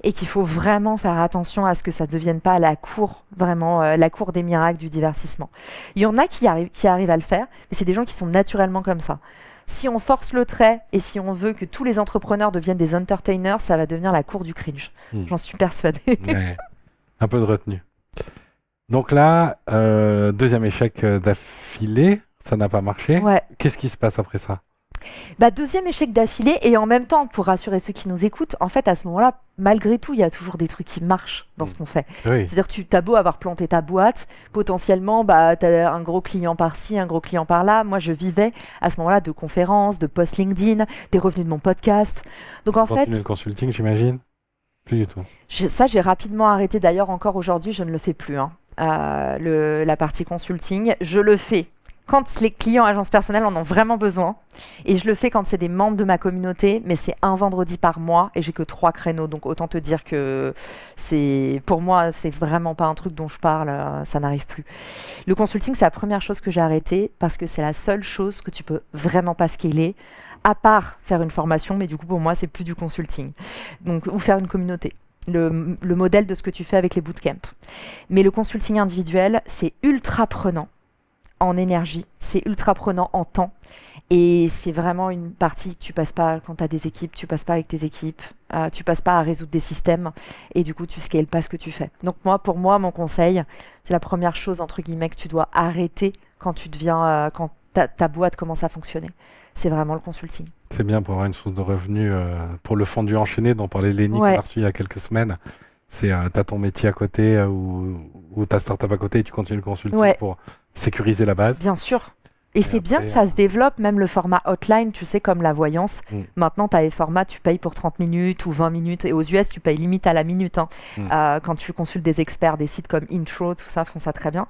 et qu'il faut vraiment faire attention à ce que ça ne devienne pas la cour, vraiment la cour des miracles du divertissement. Il y en a qui arrivent à le faire, mais c'est des gens qui sont naturellement comme ça. Si on force le trait et si on veut que tous les entrepreneurs deviennent des entertainers, ça va devenir la cour du cringe. J'en suis persuadée. Ouais. Un peu de retenue. Donc là, deuxième échec d'affilée, ça n'a pas marché. Ouais. Qu'est-ce qui se passe après ça? Deuxième échec d'affilée, et en même temps, pour rassurer ceux qui nous écoutent, en fait, à ce moment-là, malgré tout, il y a toujours des trucs qui marchent dans ce qu'on fait. Oui. C'est-à-dire que tu as beau avoir planté ta boîte, potentiellement, tu as un gros client par-ci, un gros client par-là. Moi, je vivais à ce moment-là de conférences, de posts LinkedIn, des revenus de mon podcast. Donc en fait, le consulting, j'imagine? Plus du tout. ça, j'ai rapidement arrêté. D'ailleurs, encore aujourd'hui, je ne le fais plus. La partie consulting, je le fais quand les clients agences personnelles en ont vraiment besoin, et je le fais quand c'est des membres de ma communauté, mais c'est un vendredi par mois et j'ai que 3 créneaux, donc autant te dire que pour moi c'est vraiment pas un truc dont je parle, ça n'arrive plus. Le consulting, c'est la première chose que j'ai arrêtée parce que c'est la seule chose que tu peux vraiment pas scaler, à part faire une formation, mais du coup pour moi c'est plus du consulting, donc ou faire une communauté. Le modèle de ce que tu fais avec les bootcamps. Mais le consulting individuel, c'est ultra prenant. en énergie, c'est ultra prenant en temps. Et c'est vraiment une partie que tu passes pas quand tu as des équipes, tu passes pas avec tes équipes, tu passes pas à résoudre des systèmes et du coup tu scales pas ce que tu fais. Donc pour moi, mon conseil, c'est la première chose entre guillemets que tu dois arrêter quand tu deviens, quand ta boîte commence à fonctionner. C'est vraiment le consulting. C'est bien pour avoir une source de revenus pour le fondu enchaîné dont parlait Lénie qu'on a reçu il y a quelques semaines. C'est t'as ton métier à côté ou ta startup à côté et tu continues le consulting pour sécuriser la base. Bien sûr. Et c'est bien que ça se développe, même le format hotline, tu sais, comme la voyance. Maintenant, tu as les formats, tu payes pour 30 minutes ou 20 minutes. Et aux US, tu payes limite à la minute. Quand tu consultes des experts, des sites comme Intro, tout ça, font ça très bien.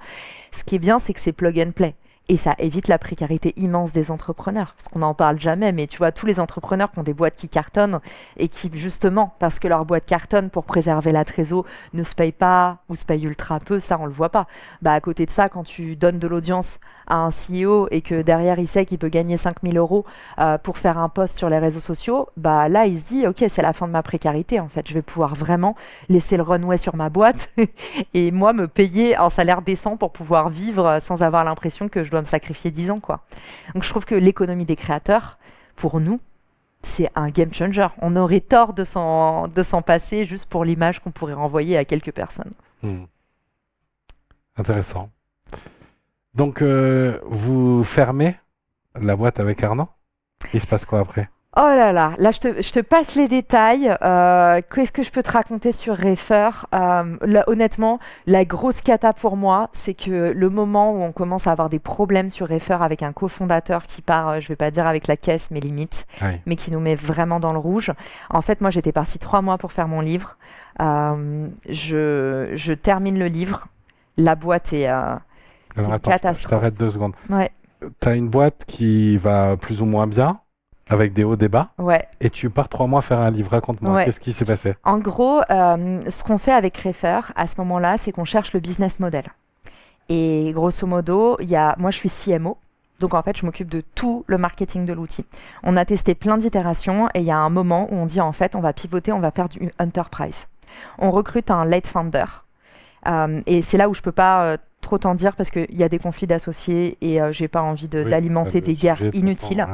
Ce qui est bien, c'est que c'est plug and play. Et ça évite la précarité immense des entrepreneurs. Parce qu'on n'en parle jamais, mais tu vois, tous les entrepreneurs qui ont des boîtes qui cartonnent et qui, justement, parce que leur boîte cartonne pour préserver la trésor, ne se payent pas ou se payent ultra peu, ça, on le voit pas. À côté de ça, quand tu donnes de l'audience à un CEO et que derrière, il sait qu'il peut gagner 5 000 € pour faire un post sur les réseaux sociaux, là, il se dit, OK, c'est la fin de ma précarité, en fait. Je vais pouvoir vraiment laisser le runway sur ma boîte et moi, me payer un salaire décent pour pouvoir vivre sans avoir l'impression que je dois me sacrifier 10 ans, quoi. Donc, je trouve que l'économie des créateurs, pour nous, c'est un game changer. On aurait tort de s'en passer juste pour l'image qu'on pourrait renvoyer à quelques personnes. Intéressant. Donc, vous fermez la boîte avec Arnaud. Il se passe quoi après ? Oh là là, là je te passe les détails. Qu'est-ce que je peux te raconter sur Refer ? Là, honnêtement, la grosse cata pour moi, c'est que le moment où on commence à avoir des problèmes sur Refer avec un cofondateur qui part, je vais pas dire avec la caisse, mais limite, mais qui nous met vraiment dans le rouge. En fait, moi, j'étais partie 3 mois pour faire mon livre. Je termine le livre. La boîte est Alors, attends, catastrophe. je t'arrête 2 secondes. Ouais. T'as une boîte qui va plus ou moins bien, avec des hauts, des bas, et tu pars 3 mois faire un livre. Raconte-moi, qu'est-ce qui s'est passé ? En gros, ce qu'on fait avec Refer, à ce moment-là, c'est qu'on cherche le business model. Et grosso modo, moi je suis CMO, donc en fait je m'occupe de tout le marketing de l'outil. On a testé plein d'itérations et il y a un moment où on dit en fait on va pivoter, on va faire du enterprise. On recrute un late founder. Et c'est là où je peux pas trop t'en dire parce qu'il y a des conflits d'associés et j'ai pas envie d'alimenter des guerres inutiles.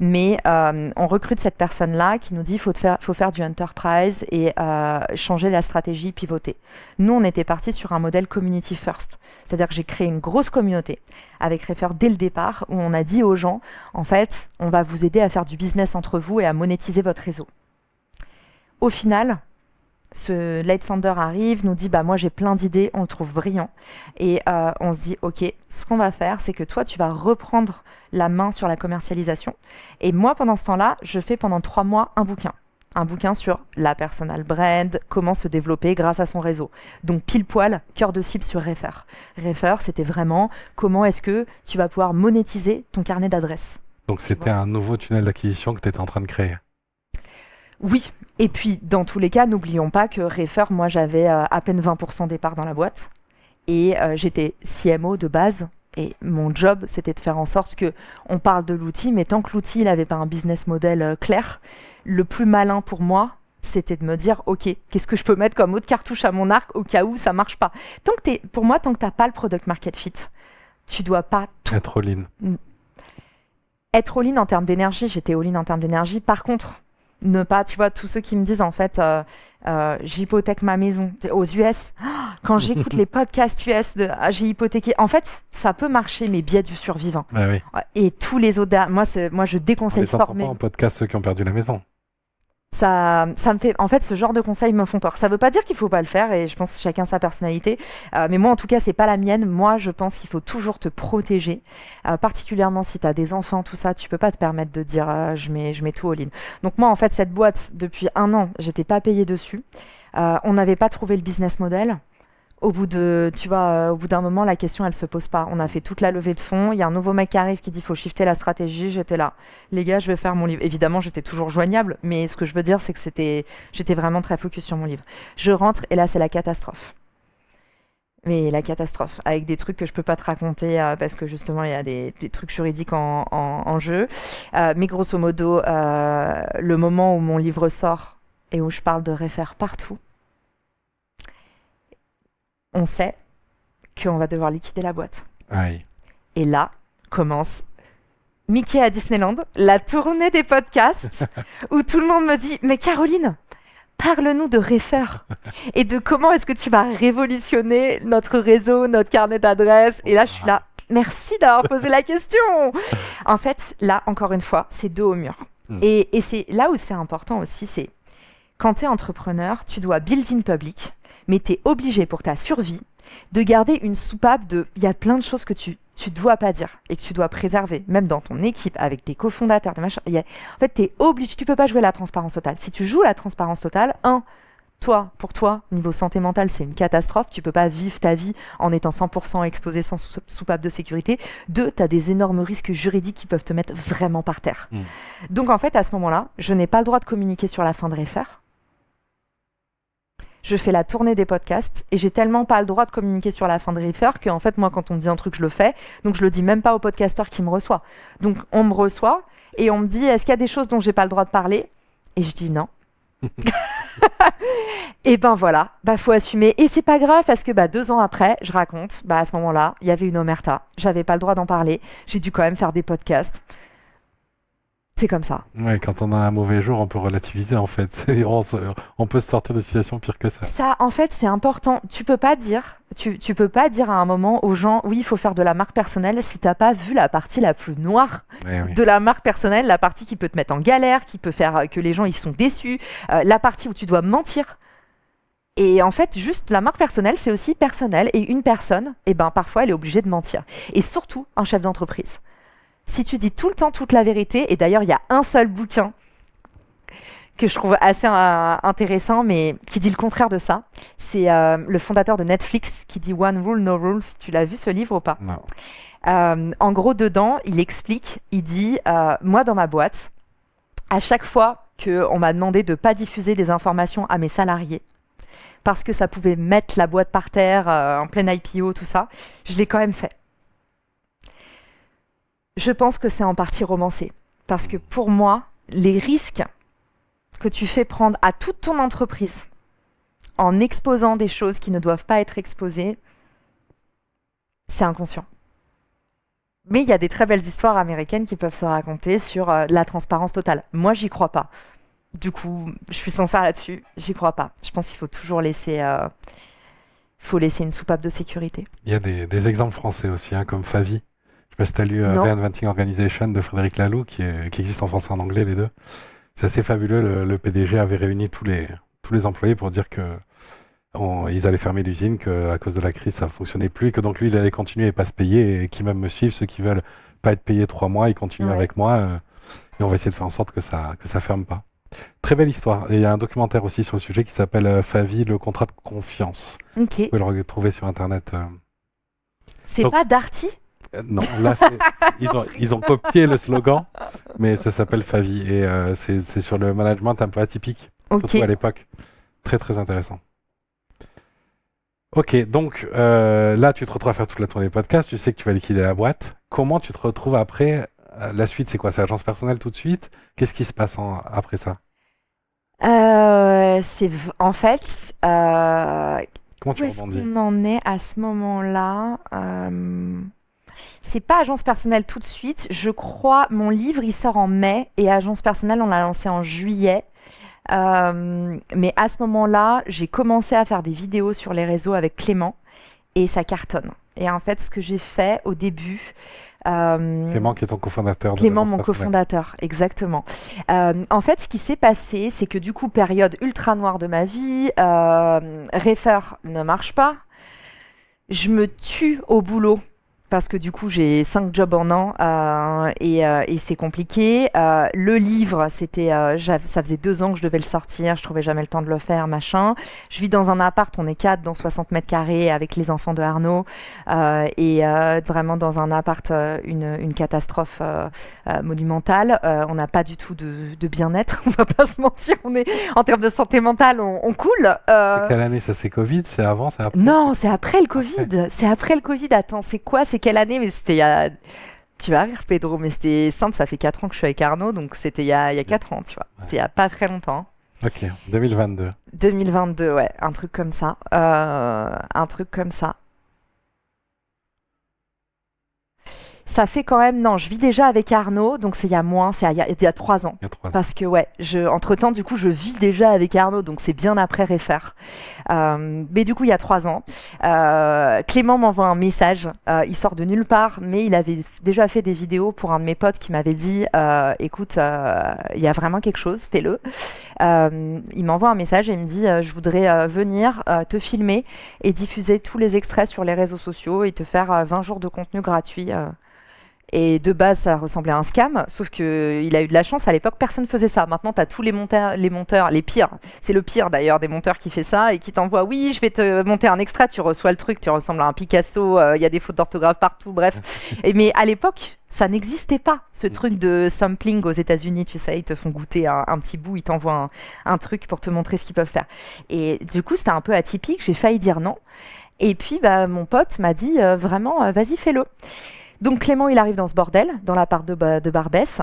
Mais on recrute cette personne-là qui nous dit faut faire du enterprise et changer la stratégie, pivoter. Nous, on était partis sur un modèle community first. C'est-à-dire que j'ai créé une grosse communauté avec Refer dès le départ où on a dit aux gens, en fait, on va vous aider à faire du business entre vous et à monétiser votre réseau. Au final, ce late founder arrive, nous dit moi j'ai plein d'idées, on le trouve brillant et on se dit ok, ce qu'on va faire c'est que toi tu vas reprendre la main sur la commercialisation et moi pendant ce temps-là je fais pendant 3 mois un bouquin sur la personal brand, comment se développer grâce à son réseau. Donc pile poil, cœur de cible sur Refer. Refer, c'était vraiment comment est-ce que tu vas pouvoir monétiser ton carnet d'adresses. Donc c'était un nouveau tunnel d'acquisition que tu étais en train de créer. Oui, et puis dans tous les cas, n'oublions pas que Refer, moi j'avais à peine 20% des parts dans la boîte et j'étais CMO de base et mon job c'était de faire en sorte que on parle de l'outil, mais tant que l'outil n'avait pas un business model clair, le plus malin pour moi c'était de me dire ok, qu'est-ce que je peux mettre comme autre cartouche à mon arc au cas où ça marche pas. Pour moi, tant que tu n'as pas le product market fit, tu dois pas tout être all-in. Être all-in en termes d'énergie, j'étais all-in en termes d'énergie. Par contre, ne pas, tu vois, tous ceux qui me disent en fait j'hypothèque ma maison aux US, quand j'écoute les podcasts US de j'ai hypothéqué, en fait ça peut marcher mais biais du survivant. Et tous les autres, moi je déconseille former. On en podcast ceux qui ont perdu la maison. Ça me fait, en fait, ce genre de conseils me font peur. Ça veut pas dire qu'il faut pas le faire et je pense que chacun sa personnalité. Mais moi, en tout cas, c'est pas la mienne. Moi, je pense qu'il faut toujours te protéger. Particulièrement si tu as des enfants, tout ça, tu peux pas te permettre de dire je mets tout all-in. Donc moi, en fait, cette boîte, depuis 1 an, j'étais pas payée dessus. On n'avait pas trouvé le business model. Au bout d'un moment, la question, elle se pose pas. On a fait toute la levée de fonds. Il y a un nouveau mec qui arrive qui dit faut shifter la stratégie. J'étais là. Les gars, je vais faire mon livre. Évidemment, j'étais toujours joignable, mais ce que je veux dire, c'est que j'étais vraiment très focus sur mon livre. Je rentre et là, c'est la catastrophe. Mais la catastrophe, avec des trucs que je peux pas te raconter parce que justement, il y a des trucs juridiques en jeu. Mais grosso modo, le moment où mon livre sort et où je parle de Refer partout, on sait qu'on va devoir liquider la boîte. Aïe. Et là commence Mickey à Disneyland, la tournée des podcasts, où tout le monde me dit « Mais Caroline, parle-nous de Refer et de comment est-ce que tu vas révolutionner notre réseau, notre carnet d'adresses. » Et là, je suis là, merci d'avoir posé la question. En fait, là, encore une fois, c'est dos au mur. Et c'est là où c'est important aussi, c'est quand tu es entrepreneur, tu dois build in public, mais tu es obligé pour ta survie de garder une soupape de... Il y a plein de choses que tu dois pas dire et que tu dois préserver, même dans ton équipe, avec tes cofondateurs, des machins. En fait, tu es obligé, tu peux pas jouer la transparence totale. Si tu joues la transparence totale, pour toi, niveau santé mentale, c'est une catastrophe. Tu peux pas vivre ta vie en étant 100% exposé sans soupape de sécurité. 2, tu as des énormes risques juridiques qui peuvent te mettre vraiment par terre. Donc, en fait, à ce moment-là, je n'ai pas le droit de communiquer sur la fin de Refer. Je fais la tournée des podcasts et j'ai tellement pas le droit de communiquer sur la fin de Refer qu'en fait, moi, quand on me dit un truc, je le fais. Donc, je le dis même pas au podcasteur qui me reçoit. Donc, on me reçoit et on me dit, est-ce qu'il y a des choses dont j'ai pas le droit de parler ? Et je dis non. Et ben voilà, faut assumer. Et c'est pas grave parce que 2 ans après, je raconte, à ce moment-là, il y avait une omerta. J'avais pas le droit d'en parler. J'ai dû quand même faire des podcasts. C'est comme ça. Ouais, quand on a un mauvais jour, on peut relativiser en fait. On peut se sortir de situations pires que ça. Ça, en fait, c'est important. Tu peux pas dire à un moment aux gens, oui, il faut faire de la marque personnelle si t'as pas vu la partie la plus noire de la marque personnelle, la partie qui peut te mettre en galère, qui peut faire que les gens ils sont déçus, la partie où tu dois mentir. Et en fait, juste la marque personnelle, c'est aussi personnel. Et une personne, parfois, elle est obligée de mentir. Et surtout, un chef d'entreprise. Si tu dis tout le temps toute la vérité, et d'ailleurs, il y a un seul bouquin que je trouve assez intéressant, mais qui dit le contraire de ça, c'est le fondateur de Netflix qui dit « One rule, no rules ». Tu l'as vu ce livre ou pas ? Non. En gros, dedans, il explique, il dit moi, dans ma boîte, à chaque fois qu'on m'a demandé de ne pas diffuser des informations à mes salariés, parce que ça pouvait mettre la boîte par terre, en pleine IPO, tout ça, je l'ai quand même fait. Je pense que c'est en partie romancé. Parce que pour moi, les risques que tu fais prendre à toute ton entreprise en exposant des choses qui ne doivent pas être exposées, c'est inconscient. Mais il y a des très belles histoires américaines qui peuvent se raconter sur la transparence totale. Moi, j'y crois pas. Du coup, je suis sincère là-dessus, j'y crois pas. Je pense qu'il faut toujours laisser une soupape de sécurité. Il y a des exemples français aussi, comme Favi. Je sais pas si tu as lu Reinventing Organization de Frédéric Laloux, qui existe en français et en anglais, les deux. C'est assez fabuleux. Le PDG avait réuni tous les employés pour dire qu'ils allaient fermer l'usine, qu'à cause de la crise, ça ne fonctionnait plus, et que donc lui, il allait continuer et pas se payer, et qui même me suivent, ceux qui veulent pas être payés 3 mois, ils continuent avec moi, et on va essayer de faire en sorte que ça ferme pas. Très belle histoire. Et il y a un documentaire aussi sur le sujet qui s'appelle Favi, le contrat de confiance. Ok. Vous pouvez le retrouver sur Internet. C'est pas Darty ? Non, là, ils ont copié le slogan, mais ça s'appelle Favi. Et c'est sur le management un peu atypique, surtout à l'époque. Très, très intéressant. Ok, donc là, tu te retrouves à faire toute la tournée podcast. Tu sais que tu vas liquider la boîte. Comment tu te retrouves après ? La suite, c'est quoi ? C'est agence personnelle tout de suite ? Qu'est-ce qui se passe après ça ? En fait... Comment tu où est-ce rebondis ? qu'on en est à ce moment-là ? C'est pas agence personnelle tout de suite. Je crois, mon livre, il sort en mai et agence personnelle, on l'a lancé en juillet. Mais à ce moment-là, j'ai commencé à faire des vidéos sur les réseaux avec Clément et ça cartonne. Et en fait, ce que j'ai fait au début... Clément qui est ton cofondateur. Clément, mon cofondateur, exactement. En fait, ce qui s'est passé, c'est que du coup, période ultra noire de ma vie, Refer ne marche pas. Je me tue au boulot. Parce que du coup, j'ai 5 jobs en an et c'est compliqué. Le livre, ça faisait 2 ans que je devais le sortir. Je trouvais jamais le temps de le faire, machin. Je vis dans un appart, on est 4 dans 60 mètres carrés avec les enfants de Arnaud. Vraiment dans un appart, une catastrophe monumentale. On n'a pas du tout de bien-être, on va pas se mentir. En termes de santé mentale, on coule. C'est quelle année ça ? C'est Covid ? C'est avant ? C'est après ? Non, c'est après le Covid. C'est après le Covid. Attends, c'est quoi ? C'est quelle année ? Mais c'était il y a... Tu vas rire, Pedro, mais c'était simple. Ça fait 4 ans que je suis avec Arnaud, donc c'était il y a 4 ans, tu vois. Ouais. C'était il y a pas très longtemps. Ok, 2022. 2022, ouais. Un truc comme ça. Ça fait quand même... Non, je vis déjà avec Arnaud, donc c'est il y a moins, il y a 3 ans. Il y a 3 ans. Parce que, ouais, entre-temps, du coup, je vis déjà avec Arnaud, donc c'est bien après Refer. Mais du coup, il y a 3 ans, Clément m'envoie un message. Il sort de nulle part, mais il avait déjà fait des vidéos pour un de mes potes qui m'avait dit écoute, il y a vraiment quelque chose, fais-le. Il m'envoie un message et il me dit je voudrais venir te filmer et diffuser tous les extraits sur les réseaux sociaux et te faire 20 jours de contenu gratuit. Et de base, ça ressemblait à un scam, sauf qu'il a eu de la chance. À l'époque, personne ne faisait ça. Maintenant, tu as tous les monteurs, les pires. C'est le pire d'ailleurs des monteurs qui fait ça et qui t'envoie oui, je vais te monter un extrait, tu reçois le truc, tu ressembles à un Picasso, il y a des fautes d'orthographe partout, bref. Mais à l'époque, ça n'existait pas, ce truc de sampling aux États-Unis, tu sais, ils te font goûter un petit bout, ils t'envoient un truc pour te montrer ce qu'ils peuvent faire. Et du coup, c'était un peu atypique, j'ai failli dire non. Et puis, mon pote m'a dit vraiment, vas-y, fais-le. Donc Clément, il arrive dans ce bordel, dans l'appart de Barbès.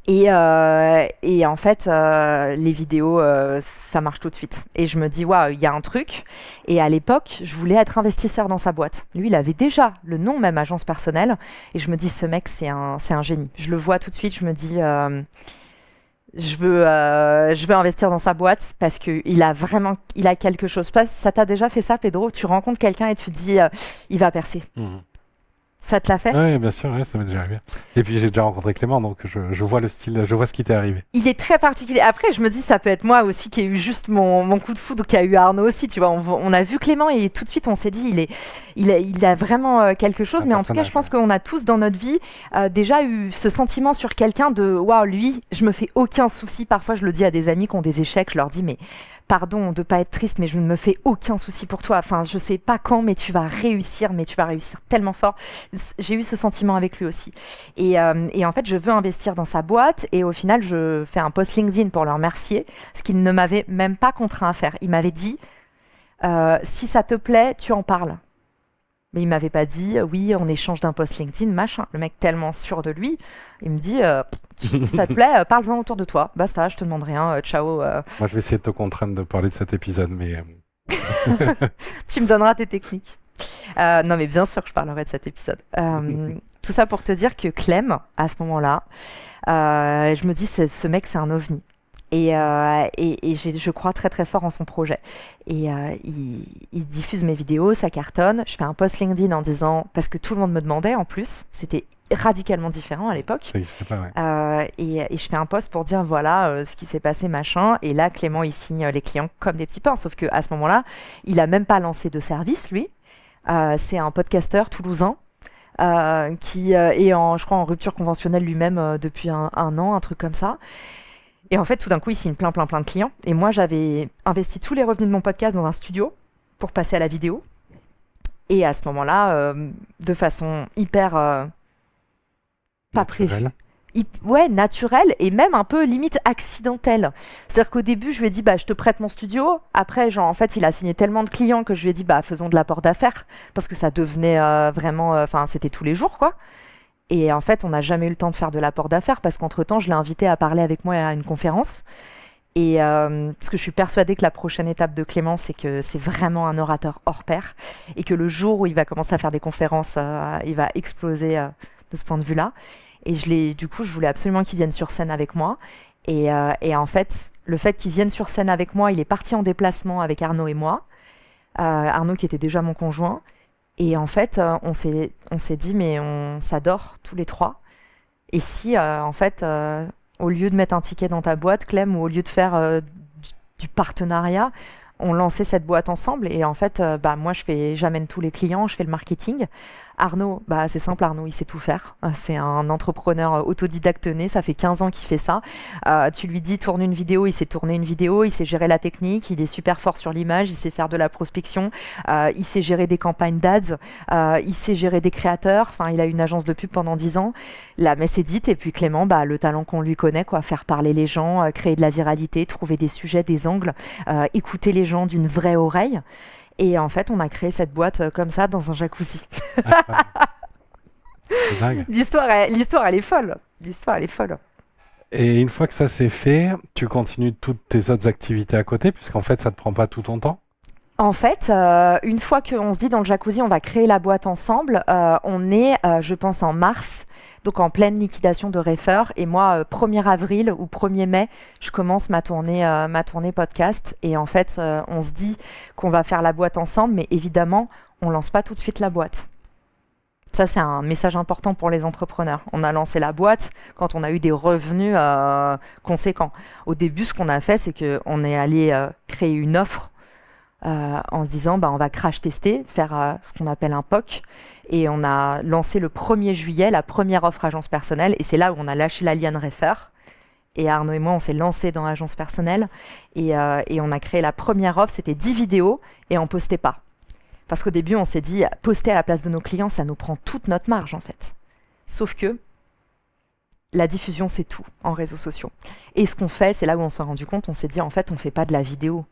Et en fait, les vidéos, ça marche tout de suite. Et je me dis, waouh, il y a un truc. Et à l'époque, je voulais être investisseur dans sa boîte. Lui, il avait déjà le nom même agence personnelle. Et je me dis, ce mec, c'est un génie. Je le vois tout de suite, je me dis... je veux investir dans sa boîte parce qu'il a quelque chose. Ça t'a déjà fait ça, Pedro? Tu rencontres quelqu'un et tu te dis, il va percer. Ça te l'a fait? Oui, bien sûr, ouais, ça m'est déjà arrivé. Et puis j'ai déjà rencontré Clément, donc je vois le style, je vois ce qui t'est arrivé. Il est très particulier. Après, je me dis, ça peut être moi aussi qui ai eu juste mon coup de foudre, qui a eu Arnaud aussi. Tu vois, on a vu Clément et tout de suite, on s'est dit, il a vraiment quelque chose. Mais en tout cas, je pense qu'on a tous dans notre vie déjà eu ce sentiment sur quelqu'un de waouh, lui, je me fais aucun souci. Parfois, je le dis à des amis qui ont des échecs, je leur dis, mais pardon de pas être triste, mais je ne me fais aucun souci pour toi. Enfin, je sais pas quand, mais tu vas réussir tellement fort. J'ai eu ce sentiment avec lui aussi. Et en fait, je veux investir dans sa boîte et au final, je fais un post LinkedIn pour le remercier, ce qu'il ne m'avait même pas contraint à faire. Il m'avait dit, si ça te plaît, tu en parles. Mais il m'avait pas dit, oui, on échange d'un post LinkedIn, machin. Le mec tellement sûr de lui, il me dit, si ça te plaît, parle-en autour de toi. Basta, je te demande rien, ciao. Moi, je vais essayer de te contraindre de parler de cet épisode, mais... Tu me donneras tes techniques. Non, mais bien sûr que je parlerai de cet épisode. Tout ça pour te dire que Clem, à ce moment-là, je me dis, ce mec, c'est un ovni. Et je crois très très fort en son projet. Et il diffuse mes vidéos, ça cartonne. Je fais un post LinkedIn en disant, parce que tout le monde me demandait en plus, c'était radicalement différent à l'époque. Ça n'existait pas, ouais. Et je fais un post pour dire voilà ce qui s'est passé, machin. Et là, Clément, il signe les clients comme des petits pains. Sauf qu'à ce moment-là, il n'a même pas lancé de service, lui. C'est un podcasteur toulousain. Qui est je crois en rupture conventionnelle lui-même depuis un an, un truc comme ça. Et en fait, tout d'un coup, il signe plein de clients. Et moi, j'avais investi tous les revenus de mon podcast dans un studio pour passer à la vidéo. Et à ce moment-là, de façon hyper pas prévue. Ouais, naturelle et même un peu limite accidentelle. C'est-à-dire qu'au début, je lui ai dit, je te prête mon studio. Après, en fait, il a signé tellement de clients que je lui ai dit, faisons de l'apport d'affaires. Parce que ça devenait vraiment, c'était tous les jours, quoi. Et en fait, on n'a jamais eu le temps de faire de l'apport d'affaires parce qu'entre-temps, je l'ai invité à parler avec moi à une conférence. Et parce que je suis persuadée que la prochaine étape de Clément, c'est que c'est vraiment un orateur hors pair. Et que le jour où il va commencer à faire des conférences, il va exploser de ce point de vue-là. Et du coup, je voulais absolument qu'il vienne sur scène avec moi. Et en fait, le fait qu'il vienne sur scène avec moi, il est parti en déplacement avec Arnaud et moi. Arnaud qui était déjà mon conjoint. Et en fait, on s'est dit, mais on s'adore tous les trois. Et si, en fait, au lieu de mettre un ticket dans ta boîte, Clem, ou au lieu de faire du partenariat, on lançait cette boîte ensemble. Et en fait, moi, j'amène tous les clients, je fais le marketing. Arnaud, c'est simple, Arnaud, il sait tout faire. C'est un entrepreneur autodidacte né, ça fait 15 ans qu'il fait ça. Tu lui dis tourne une vidéo, il sait tourner une vidéo, il sait gérer la technique, il est super fort sur l'image, il sait faire de la prospection, il sait gérer des campagnes d'ads, il sait gérer des créateurs. Enfin, il a une agence de pub pendant 10 ans. La messe est dite. Et puis Clément, le talent qu'on lui connaît, quoi, faire parler les gens, créer de la viralité, trouver des sujets, des angles, écouter les gens d'une vraie oreille. Et en fait, on a créé cette boîte comme ça dans un jacuzzi. C'est dingue. L'histoire, elle est folle. L'histoire, elle est folle. Et une fois que ça c'est fait, tu continues toutes tes autres activités à côté, puisqu'en fait, ça te prend pas tout ton temps? En fait, une fois qu'on se dit dans le jacuzzi, on va créer la boîte ensemble, on est, je pense, en mars, donc en pleine liquidation de Refer. Et moi, 1er avril ou 1er mai, je commence ma tournée podcast. Et en fait, on se dit qu'on va faire la boîte ensemble, mais évidemment, on lance pas tout de suite la boîte. Ça, c'est un message important pour les entrepreneurs. On a lancé la boîte quand on a eu des revenus conséquents. Au début, ce qu'on a fait, c'est qu'on est allé créer une offre en se disant on va crash tester, faire ce qu'on appelle un POC. Et on a lancé le 1er juillet la première offre agence personnelle. Et c'est là où on a lâché la liane Refer. Et Arnaud et moi, on s'est lancés dans l'agence personnelle. Et on a créé la première offre, c'était 10 vidéos et on postait pas. Parce qu'au début, on s'est dit, poster à la place de nos clients, ça nous prend toute notre marge en fait. Sauf que la diffusion, c'est tout en réseaux sociaux. Et ce qu'on fait, c'est là où on s'est rendu compte, on s'est dit, en fait, on ne fait pas de la vidéo.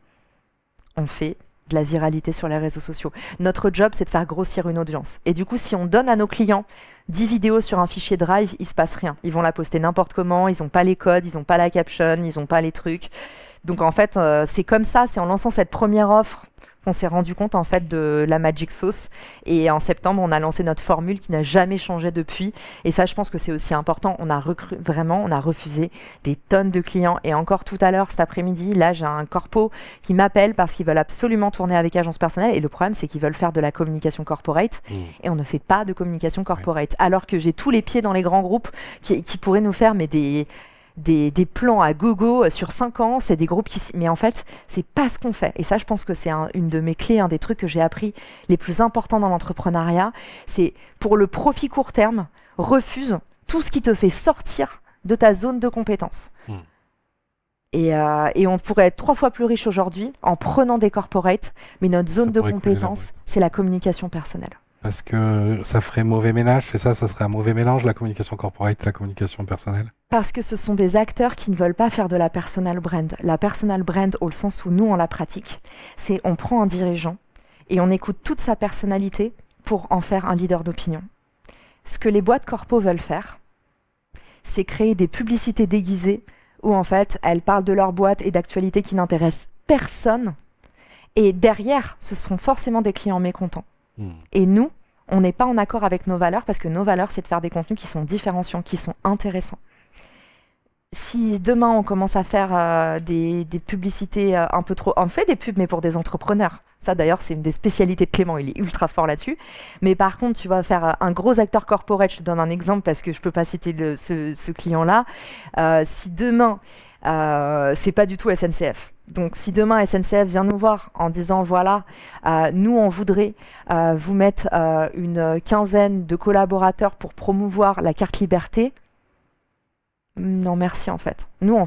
On fait de la viralité sur les réseaux sociaux. Notre job, c'est de faire grossir une audience. Et du coup, si on donne à nos clients 10 vidéos sur un fichier Drive, il ne se passe rien. Ils vont la poster n'importe comment, ils n'ont pas les codes, ils n'ont pas la caption, ils n'ont pas les trucs. Donc en fait, c'est comme ça, c'est en lançant cette première offre qu'on s'est rendu compte en fait de la Magic Sauce. Et en septembre, on a lancé notre formule qui n'a jamais changé depuis. Et ça, je pense que c'est aussi important. On a refusé des tonnes de clients. Et encore tout à l'heure, cet après-midi, là, j'ai un corpo qui m'appelle parce qu'ils veulent absolument tourner avec agence personnelle. Et le problème, c'est qu'ils veulent faire de la communication corporate. Et on ne fait pas de communication corporate. Alors que j'ai tous les pieds dans les grands groupes qui pourraient nous faire des plans à gogo sur 5 ans, c'est des groupes mais en fait, c'est pas ce qu'on fait. Et ça, je pense que c'est une de mes clés, un des trucs que j'ai appris les plus importants dans l'entrepreneuriat. C'est pour le profit court terme, refuse tout ce qui te fait sortir de ta zone de compétence. Et on pourrait être 3 fois plus riche aujourd'hui en prenant des corporates, mais notre zone de compétence, c'est la communication personnelle. Parce que ça ferait mauvais ménage, c'est ça serait un mauvais mélange, la communication corporate et la communication personnelle? Parce que ce sont des acteurs qui ne veulent pas faire de la personal brand. La personal brand, au sens où nous, on la pratique, c'est on prend un dirigeant et on écoute toute sa personnalité pour en faire un leader d'opinion. Ce que les boîtes corpo veulent faire, c'est créer des publicités déguisées où en fait, elles parlent de leur boîte et d'actualités qui n'intéressent personne. Et derrière, ce seront forcément des clients mécontents. Et nous, on n'est pas en accord avec nos valeurs parce que nos valeurs, c'est de faire des contenus qui sont différenciants, qui sont intéressants. Si demain, on commence à faire des publicités un peu trop... On fait des pubs, mais pour des entrepreneurs. Ça, d'ailleurs, c'est une des spécialités de Clément. Il est ultra fort là-dessus. Mais par contre, tu vas faire un gros acteur corporate. Je te donne un exemple parce que je ne peux pas citer ce client-là. Si demain... c'est pas du tout SNCF. Donc si demain SNCF vient nous voir en disant voilà, nous on voudrait vous mettre une quinzaine de collaborateurs pour promouvoir la carte liberté, non merci en fait. Nous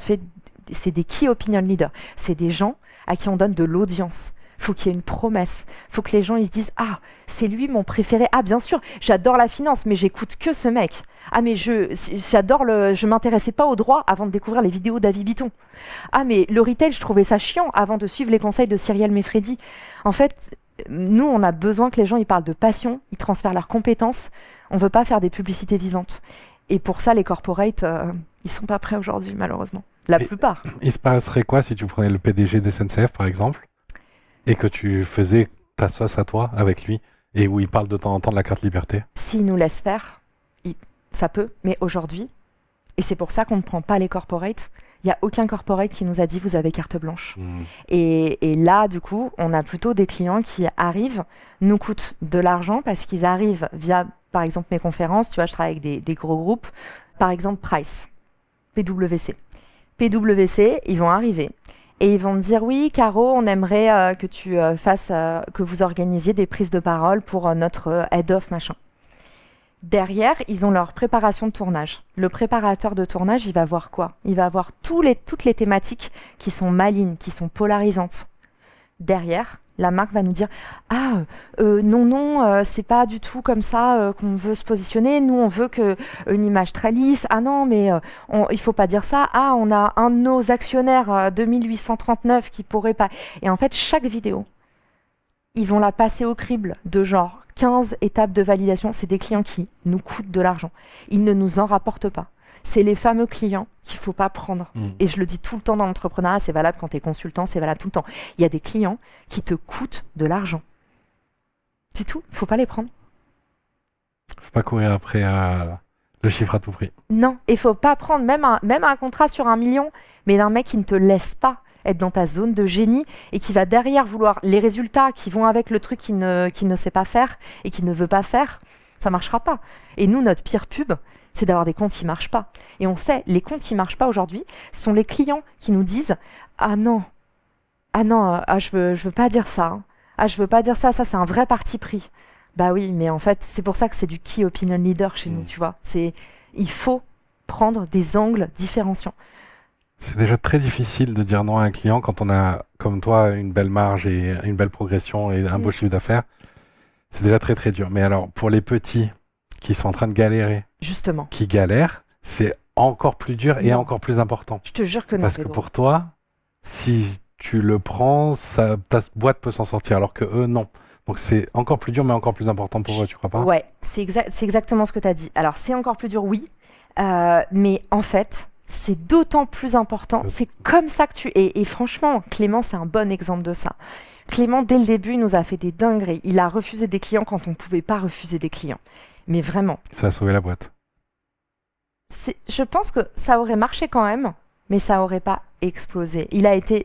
c'est des key opinion leaders, c'est des gens à qui on donne de l'audience. Faut qu'il y ait une promesse. Faut que les gens ils se disent ah c'est lui mon préféré. Ah bien sûr j'adore la finance mais j'écoute que ce mec. Ah mais je m'intéressais pas au droit avant de découvrir les vidéos d'Avi Bitton. Ah mais le retail je trouvais ça chiant avant de suivre les conseils de Cyrielle Meffredi. En fait nous on a besoin que les gens ils parlent de passion, ils transfèrent leurs compétences. On veut pas faire des publicités vivantes. Et pour ça les corporates ils sont pas prêts aujourd'hui malheureusement. La plupart. Il se passerait quoi si tu prenais le PDG de SNCF par exemple et que tu faisais ta sauce à toi avec lui et où il parle de temps en temps de la carte liberté? S'il nous laisse faire, ça peut, mais aujourd'hui, et c'est pour ça qu'on ne prend pas les corporates, il n'y a aucun corporate qui nous a dit vous avez carte blanche. Et là, du coup, on a plutôt des clients qui arrivent, nous coûtent de l'argent parce qu'ils arrivent via, par exemple, mes conférences, tu vois, je travaille avec des gros groupes, par exemple Price, PwC. PwC, ils vont arriver. Et ils vont me dire oui, Caro, on aimerait que tu fasses, que vous organisiez des prises de parole pour notre head-off machin. Derrière, ils ont leur préparation de tournage. Le préparateur de tournage, il va voir quoi? Il va voir toutes les thématiques qui sont malignes, qui sont polarisantes. Derrière, la marque va nous dire non, c'est pas du tout comme ça qu'on veut se positionner. Nous, on veut une image très lisse. Ah non, mais il faut pas dire ça. Ah, on a un de nos actionnaires 2839 qui pourrait pas. Et en fait, chaque vidéo, ils vont la passer au crible de genre 15 étapes de validation. C'est des clients qui nous coûtent de l'argent. Ils ne nous en rapportent pas. c'est les fameux clients qu'il faut pas prendre. Et je le dis tout le temps dans l'entrepreneuriat, c'est valable quand tu es consultant, c'est valable tout le temps. Il y a des clients qui te coûtent de l'argent. C'est tout, il faut pas les prendre. Faut pas courir après le chiffre à tout prix. Non, il faut pas prendre même un contrat sur 1 million, mais d'un mec qui ne te laisse pas être dans ta zone de génie et qui va derrière vouloir les résultats qui vont avec le truc qu'il ne sait pas faire et qu'il ne veut pas faire, ça marchera pas. Et nous, notre pire pub, c'est d'avoir des comptes qui marchent pas. Et on sait, les comptes qui marchent pas aujourd'hui, ce sont les clients qui nous disent « Ah non, je veux pas dire ça. Hein. Ah, je veux pas dire ça, ça c'est un vrai parti pris. » Bah oui, mais en fait, c'est pour ça que c'est du key opinion leader chez nous, tu vois. Il faut prendre des angles différenciants. C'est déjà très difficile de dire non à un client quand on a, comme toi, une belle marge et une belle progression et un beau chiffre d'affaires. C'est déjà très très dur. Mais alors, pour les petits qui sont en train de galérer, justement, qui galèrent, c'est encore plus dur et encore plus important. Je te jure que non. Parce que pour toi, si tu le prends, ta boîte peut s'en sortir, alors que eux, non. Donc c'est encore plus dur, mais encore plus important pour eux, tu crois pas ? Ouais, c'est exactement ce que tu as dit. Alors c'est encore plus dur, oui, mais en fait, c'est d'autant plus important. C'est comme ça que Et franchement, Clément, c'est un bon exemple de ça. Clément, dès le début, il nous a fait des dingueries. Il a refusé des clients quand on ne pouvait pas refuser des clients. Mais vraiment. Ça a sauvé la boîte. Je pense que ça aurait marché quand même, mais ça n'aurait pas explosé.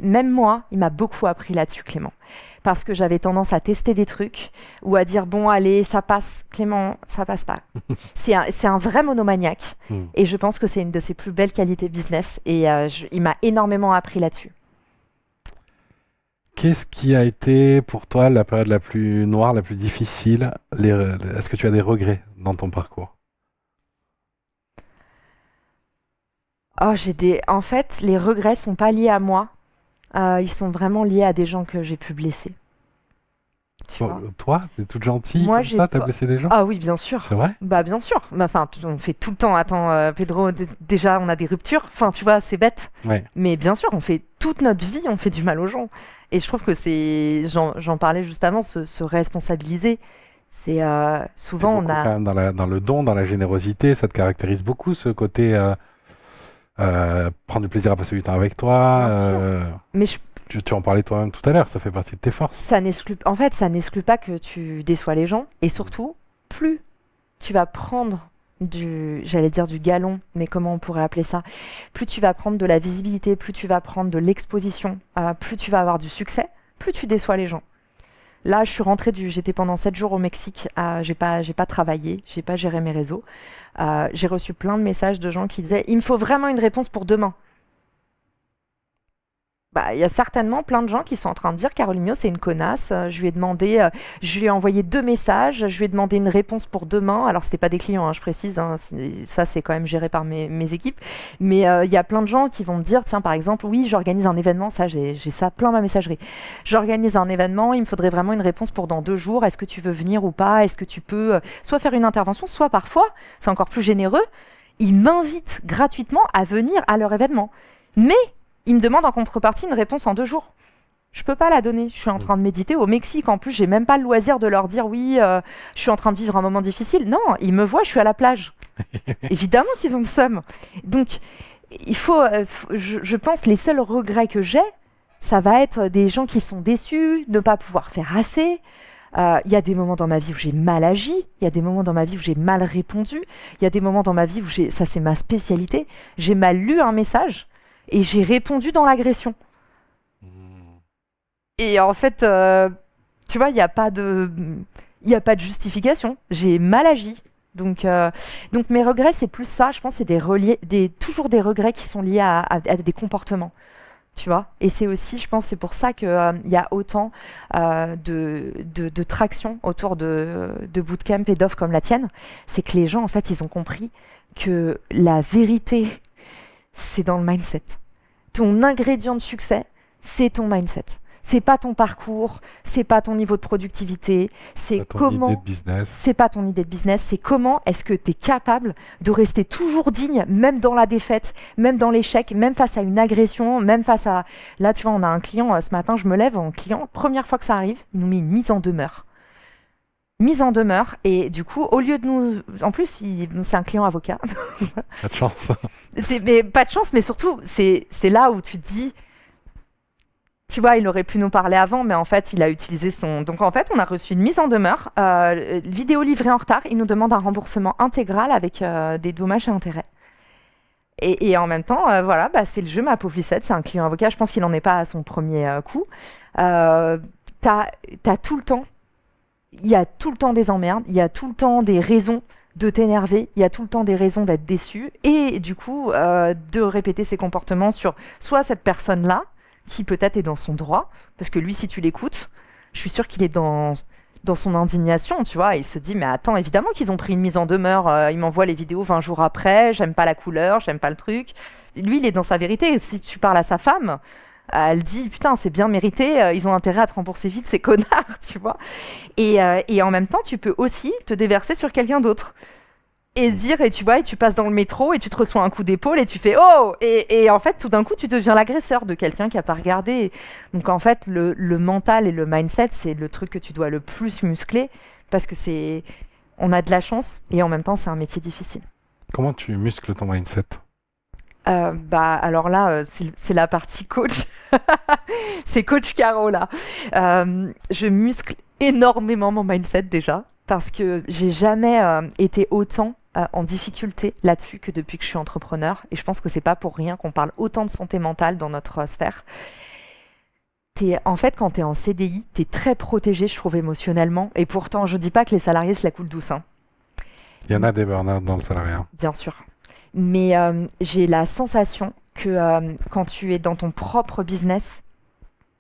Même moi, il m'a beaucoup appris là-dessus, Clément. Parce que j'avais tendance à tester des trucs ou à dire bon allez ça passe, Clément ça passe pas. c'est un vrai monomaniaque et je pense que c'est une de ses plus belles qualités business et il m'a énormément appris là-dessus. Qu'est-ce qui a été pour toi la période la plus noire, la plus difficile ? Est-ce que tu as des regrets dans ton parcours ? En fait, les regrets sont pas liés à moi. Ils sont vraiment liés à des gens que j'ai pu blesser. Toi, t'es toute gentille, moi, comme ça, t'as blessé des gens ? Ah oui, bien sûr. C'est vrai ? Bah bien sûr. Enfin, on fait tout le temps. Attends, Pedro, déjà, on a des ruptures. Enfin, tu vois, c'est bête. Ouais. Mais bien sûr, on fait toute notre vie, on fait du mal aux gens. Et je trouve que j'en parlais juste avant, se responsabiliser. C'est souvent on a... Quand même dans le don, dans la générosité, ça te caractérise beaucoup, ce côté... prendre du plaisir à passer du temps avec toi. Mais tu en parlais toi-même tout à l'heure, ça fait partie de tes forces. Ça n'exclut pas que tu déçois les gens. Et surtout, plus tu vas prendre du galon, mais comment on pourrait appeler ça ? Plus tu vas prendre de la visibilité, plus tu vas prendre de l'exposition, plus tu vas avoir du succès, plus tu déçois les gens. Là, je suis rentrée j'étais pendant 7 jours au Mexique, j'ai pas travaillé, j'ai pas géré mes réseaux. J'ai reçu plein de messages de gens qui disaient « Il me faut vraiment une réponse pour demain ». Bah, il y a certainement plein de gens qui sont en train de dire Caroline Miot, c'est une connasse. Je lui ai envoyé 2 messages, je lui ai demandé une réponse pour demain. Alors, c'était pas des clients, hein, je précise, hein, ça c'est quand même géré par mes équipes. Mais il y a plein de gens qui vont me dire, tiens, par exemple, oui, j'organise un événement, ça j'ai ça plein ma messagerie. J'organise un événement, il me faudrait vraiment une réponse pour dans 2 jours. Est-ce que tu veux venir ou pas ? Est-ce que tu peux soit faire une intervention, soit parfois, c'est encore plus généreux, ils m'invitent gratuitement à venir à leur événement. Mais ils me demandent en contrepartie une réponse en 2 jours. Je peux pas la donner. Je suis en train de méditer au Mexique. En plus, j'ai même pas le loisir de leur dire oui, je suis en train de vivre un moment difficile. Non, ils me voient, je suis à la plage. Évidemment qu'ils ont le seum. Donc, il faut, je pense, les seuls regrets que j'ai, ça va être des gens qui sont déçus, de ne pas pouvoir faire assez. Il y a des moments dans ma vie où j'ai mal agi. Il y a des moments dans ma vie où j'ai mal répondu. Il y a des moments dans ma vie où ça c'est ma spécialité. J'ai mal lu un message. Et j'ai répondu dans l'agression. Et en fait, tu vois, il n'y a pas de justification. J'ai mal agi. Donc mes regrets, c'est plus ça. Je pense que c'est toujours des regrets qui sont liés à des comportements. Tu vois. Et c'est aussi, je pense, c'est pour ça qu'il y a autant de traction autour de bootcamp et d'offres comme la tienne. C'est que les gens, en fait, ils ont compris que la vérité... c'est dans le mindset. Ton ingrédient de succès, c'est ton mindset. C'est pas ton parcours, c'est pas ton niveau de productivité, c'est comment... C'est pas ton idée de business, c'est comment est-ce que tu es capable de rester toujours digne, même dans la défaite, même dans l'échec, même face à une agression, même face à... Là, tu vois, on a un client, ce matin, je me lève, un client, première fois que ça arrive, il nous met une mise en demeure. mise en demeure. Et du coup, au lieu de nous... En plus, c'est un client avocat. Pas de chance. Mais pas de chance, mais surtout, c'est là où tu te dis... Tu vois, il aurait pu nous parler avant, mais en fait, il a utilisé son... Donc en fait, on a reçu une mise en demeure, vidéo livrée en retard. Il nous demande un remboursement intégral avec des dommages et intérêts. Et en même temps, voilà, c'est le jeu, ma pauvre Lucette, c'est un client avocat. Je pense qu'il n'en est pas à son premier coup. T'as tout le temps, il y a tout le temps des emmerdes, il y a tout le temps des raisons de t'énerver, il y a tout le temps des raisons d'être déçu. Et du coup, de répéter ses comportements sur soit cette personne-là, qui peut-être est dans son droit, parce que lui, si tu l'écoutes, je suis sûre qu'il est dans son indignation, tu vois. Il se dit, mais attends, évidemment qu'ils ont pris une mise en demeure, il m'envoie les vidéos 20 jours après, j'aime pas la couleur, j'aime pas le truc. Lui, il est dans sa vérité. Si tu parles à sa femme, elle dit, putain, c'est bien mérité, ils ont intérêt à te rembourser vite, ces connards, tu vois. Et en même temps, tu peux aussi te déverser sur quelqu'un d'autre. Et dire, et tu vois, et tu passes dans le métro et tu te reçois un coup d'épaule et tu fais oh, et en fait tout d'un coup tu deviens l'agresseur de quelqu'un qui a pas regardé. Donc en fait le mental et le mindset, c'est le truc que tu dois le plus muscler, parce que on a de la chance et en même temps c'est un métier difficile. Comment tu muscles ton mindset? Alors là c'est la partie coach. C'est coach Caro là. Je muscle énormément mon mindset déjà, parce que j'ai jamais été autant en difficulté là-dessus que depuis que je suis entrepreneur. Et je pense que c'est pas pour rien qu'on parle autant de santé mentale dans notre sphère. En fait, quand tu es en CDI, tu es très protégé, je trouve, émotionnellement. Et pourtant, je dis pas que les salariés se la coulent douce. Hein. Il y en a des burn-out dans le salariat. Bien sûr. Mais j'ai la sensation que quand tu es dans ton propre business,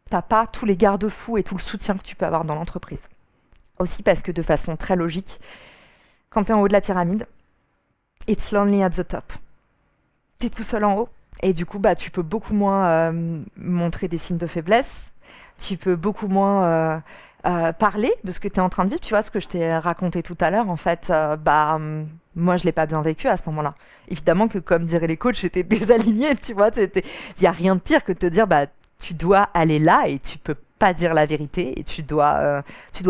t'as pas tous les garde-fous et tout le soutien que tu peux avoir dans l'entreprise. Aussi parce que de façon très logique, quand tu es en haut de la pyramide, it's lonely at the top. Tu es tout seul en haut. Et du coup, tu peux beaucoup moins montrer des signes de faiblesse. Tu peux beaucoup moins parler de ce que tu es en train de vivre. Tu vois, ce que je t'ai raconté tout à l'heure, en fait, moi, je ne l'ai pas bien vécu à ce moment-là. Évidemment que, comme diraient les coachs, j'étais désalignée, tu vois. Il n'y a rien de pire que de te dire, tu dois aller là et tu peux pas dire la vérité et tu dois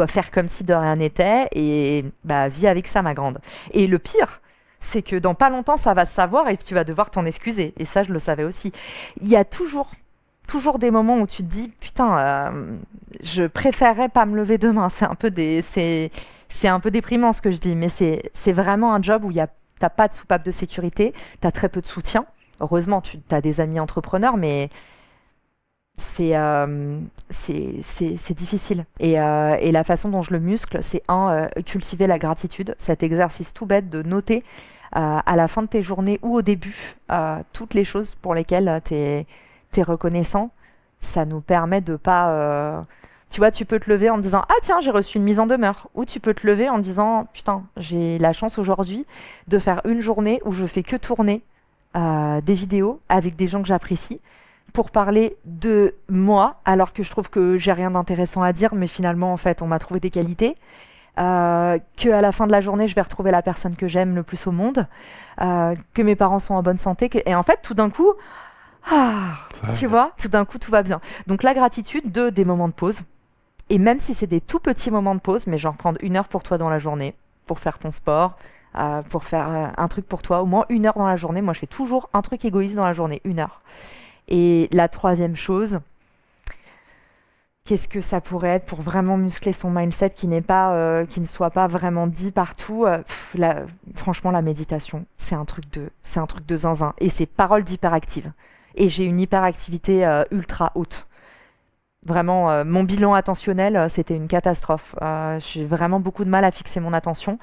faire comme si de rien n'était et vis avec ça, ma grande. Et le pire, c'est que dans pas longtemps, ça va se savoir et tu vas devoir t'en excuser. Et ça, je le savais aussi. Il y a toujours des moments où tu te dis, putain, je préférerais pas me lever demain. C'est un peu déprimant ce que je dis, mais c'est vraiment un job où t'as pas de soupape de sécurité, t'as très peu de soutien. Heureusement, t'as des amis entrepreneurs, mais c'est difficile. Et la façon dont je le muscle, c'est cultiver la gratitude, cet exercice tout bête de noter à la fin de tes journées ou au début toutes les choses pour lesquelles t'es reconnaissant. Ça nous permet de pas... tu vois, tu peux te lever en disant « Ah tiens, j'ai reçu une mise en demeure » ou tu peux te lever en disant « Putain, j'ai la chance aujourd'hui de faire une journée où je fais que tourner des vidéos avec des gens que j'apprécie pour parler de moi, alors que je trouve que j'ai rien d'intéressant à dire, mais finalement, en fait, on m'a trouvé des qualités. Qu'à la fin de la journée, je vais retrouver la personne que j'aime le plus au monde, que mes parents sont en bonne santé, et en fait, tout d'un coup, tu vois, tout d'un coup, tout va bien. Donc la gratitude des moments de pause, et même si c'est des tout petits moments de pause, mais genre prendre 1 heure pour toi dans la journée, pour faire ton sport, pour faire un truc pour toi, au moins 1 heure dans la journée. Moi, je fais toujours un truc égoïste dans la journée, 1 heure. Et la troisième chose, qu'est-ce que ça pourrait être pour vraiment muscler son mindset qui ne soit pas vraiment dit partout? Franchement, la méditation, c'est un truc de zinzin. Et c'est parole d'hyperactive. Et j'ai une hyperactivité ultra haute. Vraiment, mon bilan attentionnel, c'était une catastrophe. J'ai vraiment beaucoup de mal à fixer mon attention.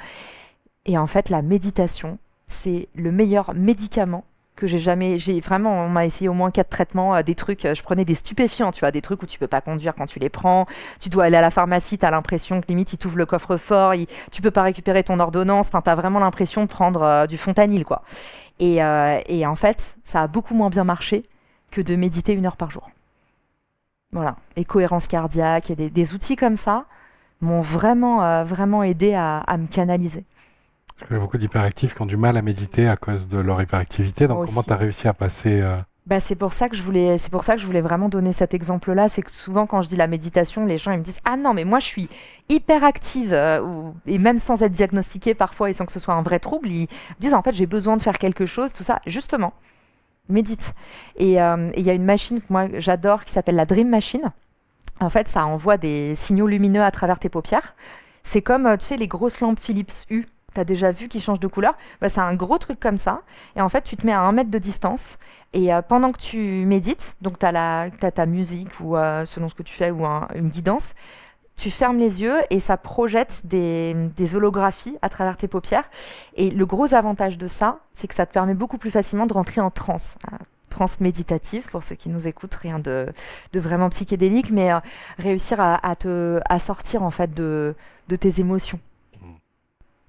Et en fait, la méditation, c'est le meilleur médicament que on m'a essayé au moins 4 traitements, des trucs, je prenais des stupéfiants, tu vois, des trucs où tu peux pas conduire quand tu les prends, tu dois aller à la pharmacie, t'as l'impression que limite ils t'ouvrent le coffre-fort, tu peux pas récupérer ton ordonnance, enfin t'as vraiment l'impression de prendre du fentanyl, quoi. Et en fait, ça a beaucoup moins bien marché que de méditer 1 heure par jour. Voilà, et cohérence cardiaque, et des outils comme ça m'ont vraiment aidé à me canaliser. Je connais beaucoup d'hyperactifs qui ont du mal à méditer à cause de leur hyperactivité. Donc, comment tu as réussi à passer Bah, c'est pour ça que je voulais vraiment donner cet exemple-là. C'est que souvent, quand je dis la méditation, les gens ils me disent ah non, mais moi je suis hyper active et même sans être diagnostiquée parfois et sans que ce soit un vrai trouble, ils me disent en fait j'ai besoin de faire quelque chose, tout ça. Justement, médite. Et il y a une machine que moi j'adore qui s'appelle la Dream Machine. En fait, ça envoie des signaux lumineux à travers tes paupières. C'est comme tu sais les grosses lampes Philips Hue. T'as déjà vu qui changent de couleur? Bah, c'est un gros truc comme ça. Et en fait, tu te mets à 1 mètre de distance. Et pendant que tu médites, donc t'as ta musique ou selon ce que tu fais ou une guidance, tu fermes les yeux et ça projette des holographies à travers tes paupières. Et le gros avantage de ça, c'est que ça te permet beaucoup plus facilement de rentrer en transe. Transe méditative, pour ceux qui nous écoutent, rien de vraiment psychédélique, mais réussir à sortir en fait de tes émotions.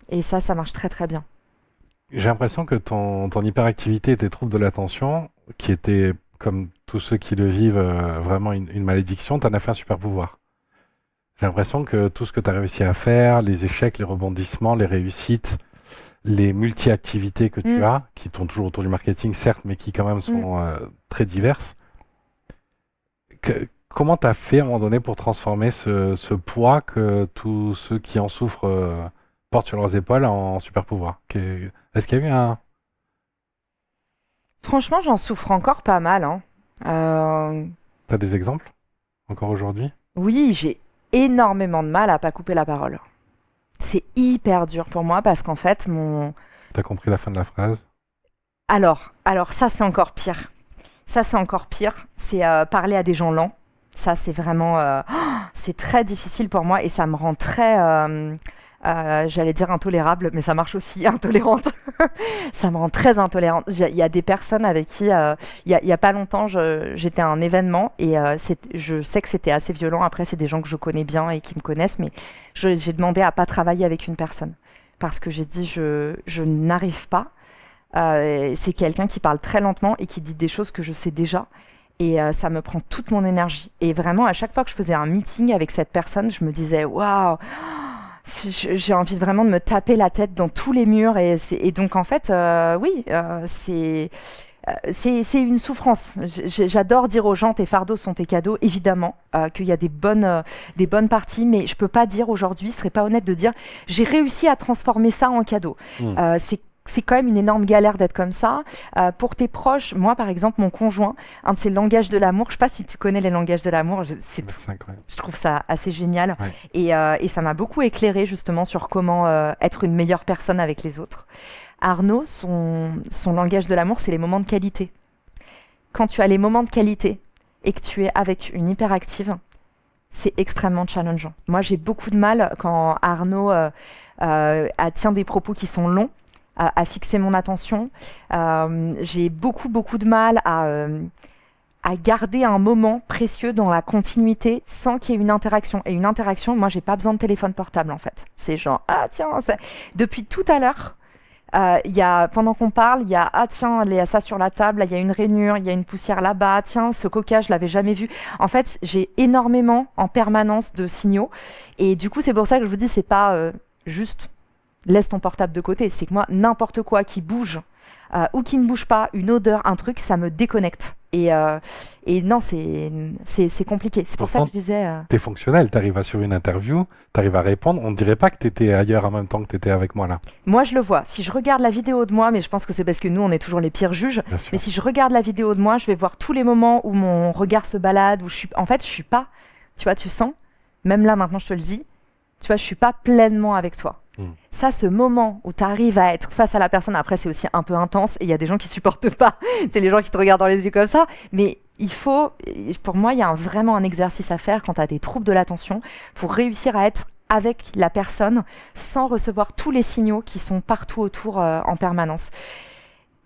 Et ça marche très très bien. J'ai l'impression que ton hyperactivité et tes troubles de l'attention, qui étaient, comme tous ceux qui le vivent, vraiment une malédiction, t'en as fait un super pouvoir. J'ai l'impression que tout ce que tu as réussi à faire, les échecs, les rebondissements, les réussites, les multi-activités que tu as, qui tournent toujours autour du marketing, certes, mais qui quand même sont très diverses, comment tu as fait à un moment donné pour transformer ce poids que tous ceux qui en souffrent portent sur leurs épaules en super pouvoir? Est-ce qu'il y a eu un... Franchement, j'en souffre encore pas mal, hein. T'as des exemples encore aujourd'hui? Oui, j'ai énormément de mal à pas couper la parole. C'est hyper dur pour moi parce qu'en fait, T'as compris la fin de la phrase? Alors, ça c'est encore pire. Ça c'est encore pire. C'est parler à des gens lents. Ça c'est vraiment... c'est très difficile pour moi et ça me rend très... j'allais dire intolérable, mais ça marche aussi, intolérante. Ça me rend très intolérante. Il y a des personnes avec qui, il y a pas longtemps, j'étais à un événement et je sais que c'était assez violent. Après, c'est des gens que je connais bien et qui me connaissent, mais j'ai demandé à pas travailler avec une personne parce que j'ai dit je n'arrive pas. C'est quelqu'un qui parle très lentement et qui dit des choses que je sais déjà. Et ça me prend toute mon énergie. Et vraiment, à chaque fois que je faisais un meeting avec cette personne, je me disais waouh, j'ai envie vraiment de me taper la tête dans tous les murs. Et donc, en fait, oui, c'est une souffrance. J'adore dire aux gens, tes fardeaux sont tes cadeaux. Évidemment qu'il y a des bonnes parties, mais je peux pas dire aujourd'hui, ce serait pas honnête de dire, j'ai réussi à transformer ça en cadeau. C'est quand même une énorme galère d'être comme ça. Pour tes proches, moi par exemple, mon conjoint, un de ses langages de l'amour, je sais pas si tu connais les langages de l'amour, je trouve ça assez génial. Ouais. Et ça m'a beaucoup éclairé justement sur comment être une meilleure personne avec les autres. Arnaud, son langage de l'amour, c'est les moments de qualité. Quand tu as les moments de qualité et que tu es avec une hyperactive, c'est extrêmement challengeant. Moi, j'ai beaucoup de mal quand Arnaud tient des propos qui sont longs, à fixer mon attention. J'ai beaucoup de mal à garder un moment précieux dans la continuité sans qu'il y ait une interaction. Et une interaction, moi, j'ai pas besoin de téléphone portable, en fait. C'est genre, ah tiens, depuis tout à l'heure, pendant qu'on parle, il y a, ah tiens, il y a ça sur la table, il y a une rainure, il y a une poussière là-bas, tiens, ce coca, je l'avais jamais vu. En fait, j'ai énormément, en permanence, de signaux. Et du coup, c'est pour ça que je vous dis, c'est pas juste... laisse ton portable de côté. C'est que moi, n'importe quoi qui bouge ou qui ne bouge pas, une odeur, un truc, ça me déconnecte. Et non, c'est compliqué. C'est pour ça que je disais... T'es fonctionnel, t'arrives à suivre une interview, t'arrives à répondre. On ne dirait pas que t'étais ailleurs en même temps que t'étais avec moi là. Moi, je le vois. Si je regarde la vidéo de moi, mais je pense que c'est parce que nous, on est toujours les pires juges. Mais si je regarde la vidéo de moi, je vais voir tous les moments où mon regard se balade, où en fait, je suis pas... Tu vois, tu sens, même là, maintenant, je te le dis, tu vois, je suis pas pleinement avec toi. Ça, ce moment où tu arrives à être face à la personne, après c'est aussi un peu intense et il y a des gens qui supportent pas, c'est les gens qui te regardent dans les yeux comme ça, mais pour moi, il y a vraiment un exercice à faire quand tu as des troubles de l'attention pour réussir à être avec la personne sans recevoir tous les signaux qui sont partout autour en permanence.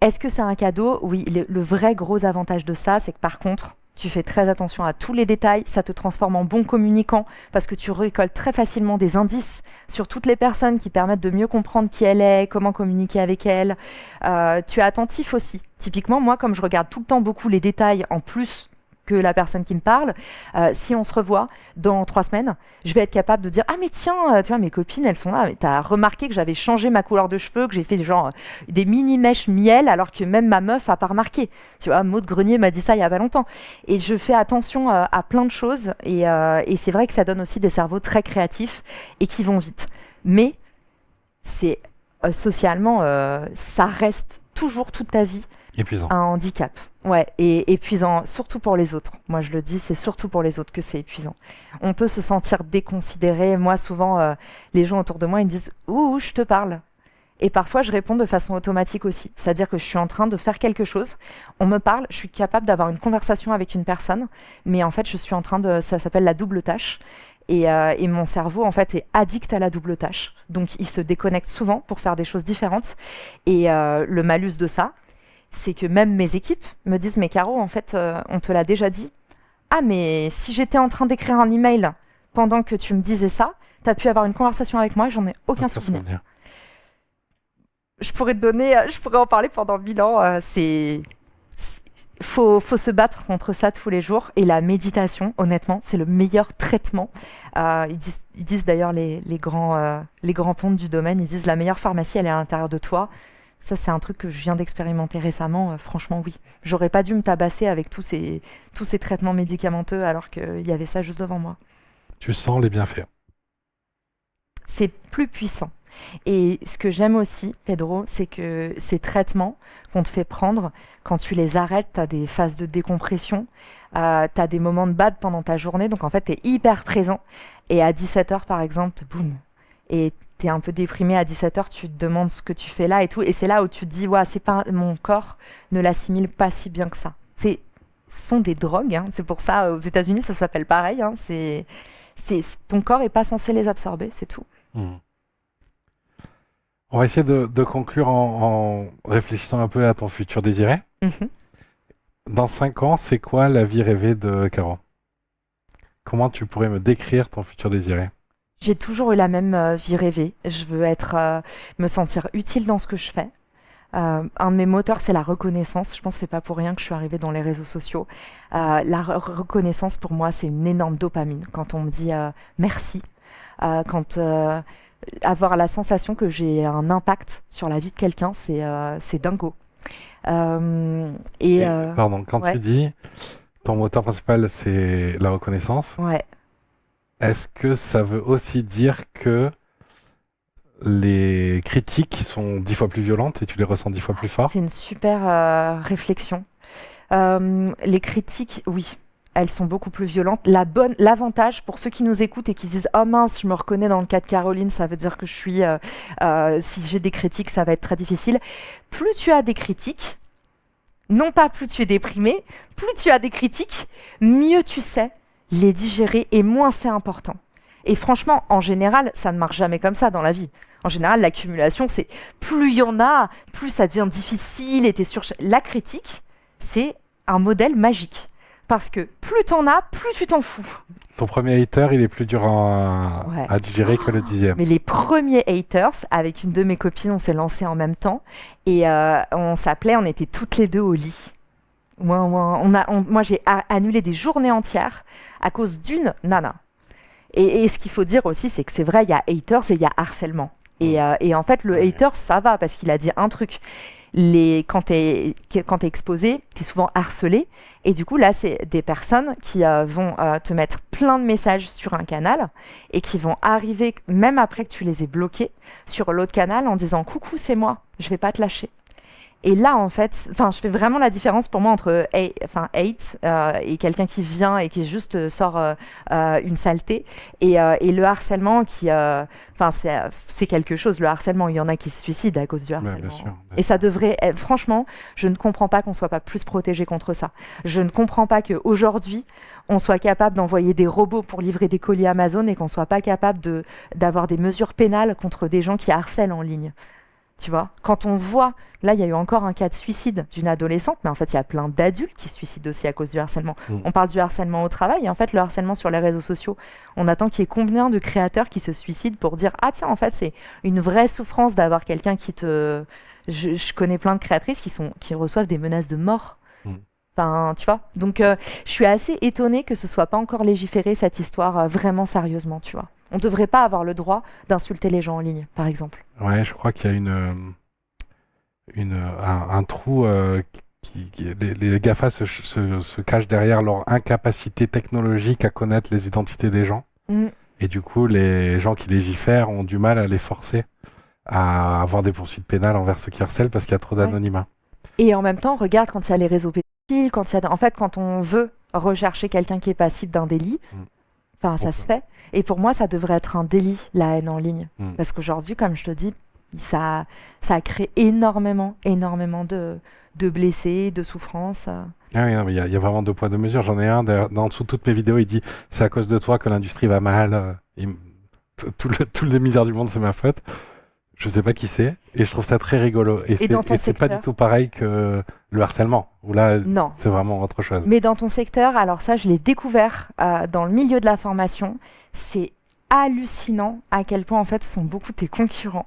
Est-ce que c'est un cadeau? Oui, le vrai gros avantage de ça, c'est que par contre, tu fais très attention à tous les détails, ça te transforme en bon communicant parce que tu récoltes très facilement des indices sur toutes les personnes qui permettent de mieux comprendre qui elle est, comment communiquer avec elle. Tu es attentif aussi. Typiquement, moi, comme je regarde tout le temps beaucoup les détails en plus que la personne qui me parle. Si on se revoit dans 3 semaines, je vais être capable de dire ah mais tiens, tu vois, mes copines elles sont là, mais t'as remarqué que j'avais changé ma couleur de cheveux, que j'ai fait genre des mini mèches miel alors que même ma meuf a pas remarqué. Tu vois, Maud Grenier m'a dit ça il y a pas longtemps. Et je fais attention à plein de choses et c'est vrai que ça donne aussi des cerveaux très créatifs et qui vont vite. Mais c'est socialement, ça reste toujours toute ta vie Épuisant. un handicap. Ouais, et épuisant, surtout pour les autres. Moi, je le dis, c'est surtout pour les autres que c'est épuisant. On peut se sentir déconsidéré. Moi, souvent, les gens autour de moi, ils me disent « Ouh, je te parle ». Et parfois, je réponds de façon automatique aussi. C'est-à-dire que je suis en train de faire quelque chose, on me parle, je suis capable d'avoir une conversation avec une personne, mais en fait, je suis en train de... Ça s'appelle la double tâche. Et mon cerveau, en fait, est addict à la double tâche. Donc, il se déconnecte souvent pour faire des choses différentes. Et le malus de ça, c'est que même mes équipes me disent « Mais Caro, en fait, on te l'a déjà dit. Ah, mais si j'étais en train d'écrire un email pendant que tu me disais ça, t'as pu avoir une conversation avec moi et j'en ai aucun souvenir. » Je pourrais en parler pendant 1000 ans. Faut se battre contre ça tous les jours. Et la méditation, honnêtement, c'est le meilleur traitement. Ils disent d'ailleurs les grands pontes du domaine, ils disent la meilleure pharmacie, elle est à l'intérieur de toi. Ça, c'est un truc que je viens d'expérimenter récemment. Franchement, oui. J'aurais pas dû me tabasser avec tous ces traitements médicamenteux alors qu'il y avait ça juste devant moi. Tu sens les bienfaits. C'est plus puissant. Et ce que j'aime aussi, Pedro, c'est que ces traitements qu'on te fait prendre, quand tu les arrêtes, tu as des phases de décompression, tu as des moments de bad pendant ta journée, donc en fait, tu es hyper présent. Et à 17h, par exemple, boum, et tu es un peu déprimé à 17h, tu te demandes ce que tu fais là et tout. Et c'est là où tu te dis, ouais, c'est pas, mon corps ne l'assimile pas si bien que ça. Ce sont des drogues, hein. C'est pour ça, aux États-Unis, ça s'appelle pareil. Hein. Ton corps n'est pas censé les absorber, c'est tout. On va essayer de conclure en réfléchissant un peu à ton futur désiré. Dans 5 ans, c'est quoi la vie rêvée de Caro? Comment tu pourrais me décrire ton futur désiré? J'ai toujours eu la même vie rêvée. Je veux me sentir utile dans ce que je fais. Un de mes moteurs, c'est la reconnaissance. Je pense que c'est pas pour rien que je suis arrivée dans les réseaux sociaux. La reconnaissance, pour moi, c'est une énorme dopamine. Quand on me dit merci, avoir la sensation que j'ai un impact sur la vie de quelqu'un, c'est dingo. Pardon, quand ouais. tu dis ton moteur principal, c'est la reconnaissance, Ouais. Est-ce que ça veut aussi dire que les critiques sont 10 fois plus violentes et tu les ressens 10 fois plus fort? C'est une super réflexion. Les critiques, oui, elles sont beaucoup plus violentes. L'avantage pour ceux qui nous écoutent et qui se disent « Oh mince, je me reconnais dans le cas de Caroline, ça veut dire que je suis... si j'ai des critiques, ça va être très difficile. » Plus tu as des critiques, non pas plus tu es déprimé, plus tu as des critiques, mieux tu sais les digérer et moins c'est important. Et franchement, en général, ça ne marche jamais comme ça dans la vie. En général, l'accumulation, c'est plus il y en a, plus ça devient difficile et t'es sûr. La critique, c'est un modèle magique. Parce que plus t'en as, plus tu t'en fous. Ton premier hater, il est plus dur à digérer que le 10e. Mais les premiers haters, avec une de mes copines, on s'est lancé en même temps. Et on était toutes les deux au lit. Moi, j'ai annulé des journées entières à cause d'une nana. Et ce qu'il faut dire aussi, c'est que c'est vrai, il y a haters et il y a harcèlement. Et en fait, le hater, ça va parce qu'il a dit un truc. Quand t'es exposé, t'es souvent harcelé. Et du coup, là, c'est des personnes qui vont te mettre plein de messages sur un canal et qui vont arriver, même après que tu les aies bloqués, sur l'autre canal en disant « Coucou, c'est moi, je vais pas te lâcher ». Et là, en fait, je fais vraiment la différence pour moi entre hate et quelqu'un qui vient et qui juste sort une saleté et le harcèlement qui... c'est quelque chose, le harcèlement. Il y en a qui se suicident à cause du harcèlement. Bien sûr. Et ça devrait... franchement, je ne comprends pas qu'on ne soit pas plus protégé contre ça. Je ne comprends pas qu'aujourd'hui, on soit capable d'envoyer des robots pour livrer des colis Amazon et qu'on ne soit pas capable d'avoir des mesures pénales contre des gens qui harcèlent en ligne. Tu vois, quand on voit, là, il y a eu encore un cas de suicide d'une adolescente, mais en fait, il y a plein d'adultes qui se suicident aussi à cause du harcèlement. On parle du harcèlement au travail, et en fait, le harcèlement sur les réseaux sociaux, on attend qu'il y ait combien de créateurs qui se suicident pour dire « Ah tiens, en fait, c'est une vraie souffrance d'avoir quelqu'un qui te... » Je connais plein de créatrices qui reçoivent des menaces de mort Enfin, tu vois. Donc, je suis assez étonnée que ce soit pas encore légiféré, cette histoire, vraiment sérieusement, tu vois. On devrait pas avoir le droit d'insulter les gens en ligne, par exemple. Ouais, je crois qu'il y a un trou. Les GAFA se cachent derrière leur incapacité technologique à connaître les identités des gens. Mm. Et du coup, les gens qui légifèrent ont du mal à les forcer à avoir des poursuites pénales envers ceux qui harcèlent parce qu'il y a trop d'anonymat. Et en même temps, regarde quand il y a les réseaux pédophiles, en fait, quand on veut rechercher quelqu'un qui est passible d'un délit, enfin, ça se fait. Et pour moi, ça devrait être un délit, la haine en ligne. Parce qu'aujourd'hui, comme je te dis, ça a créé énormément de blessés, de souffrances. Ah oui, non, mais il y a vraiment 2 poids 2 mesures. J'en ai un, en dessous de toutes mes vidéos, il dit « C'est à cause de toi que l'industrie va mal. Tout le misère du monde, c'est ma faute. » Je sais pas qui c'est, et je trouve ça très rigolo. Et c'est pas du tout pareil que le harcèlement, où là, c'est vraiment autre chose. Mais dans ton secteur, alors ça, je l'ai découvert dans le milieu de la formation, c'est hallucinant à quel point, en fait, ce sont beaucoup tes concurrents.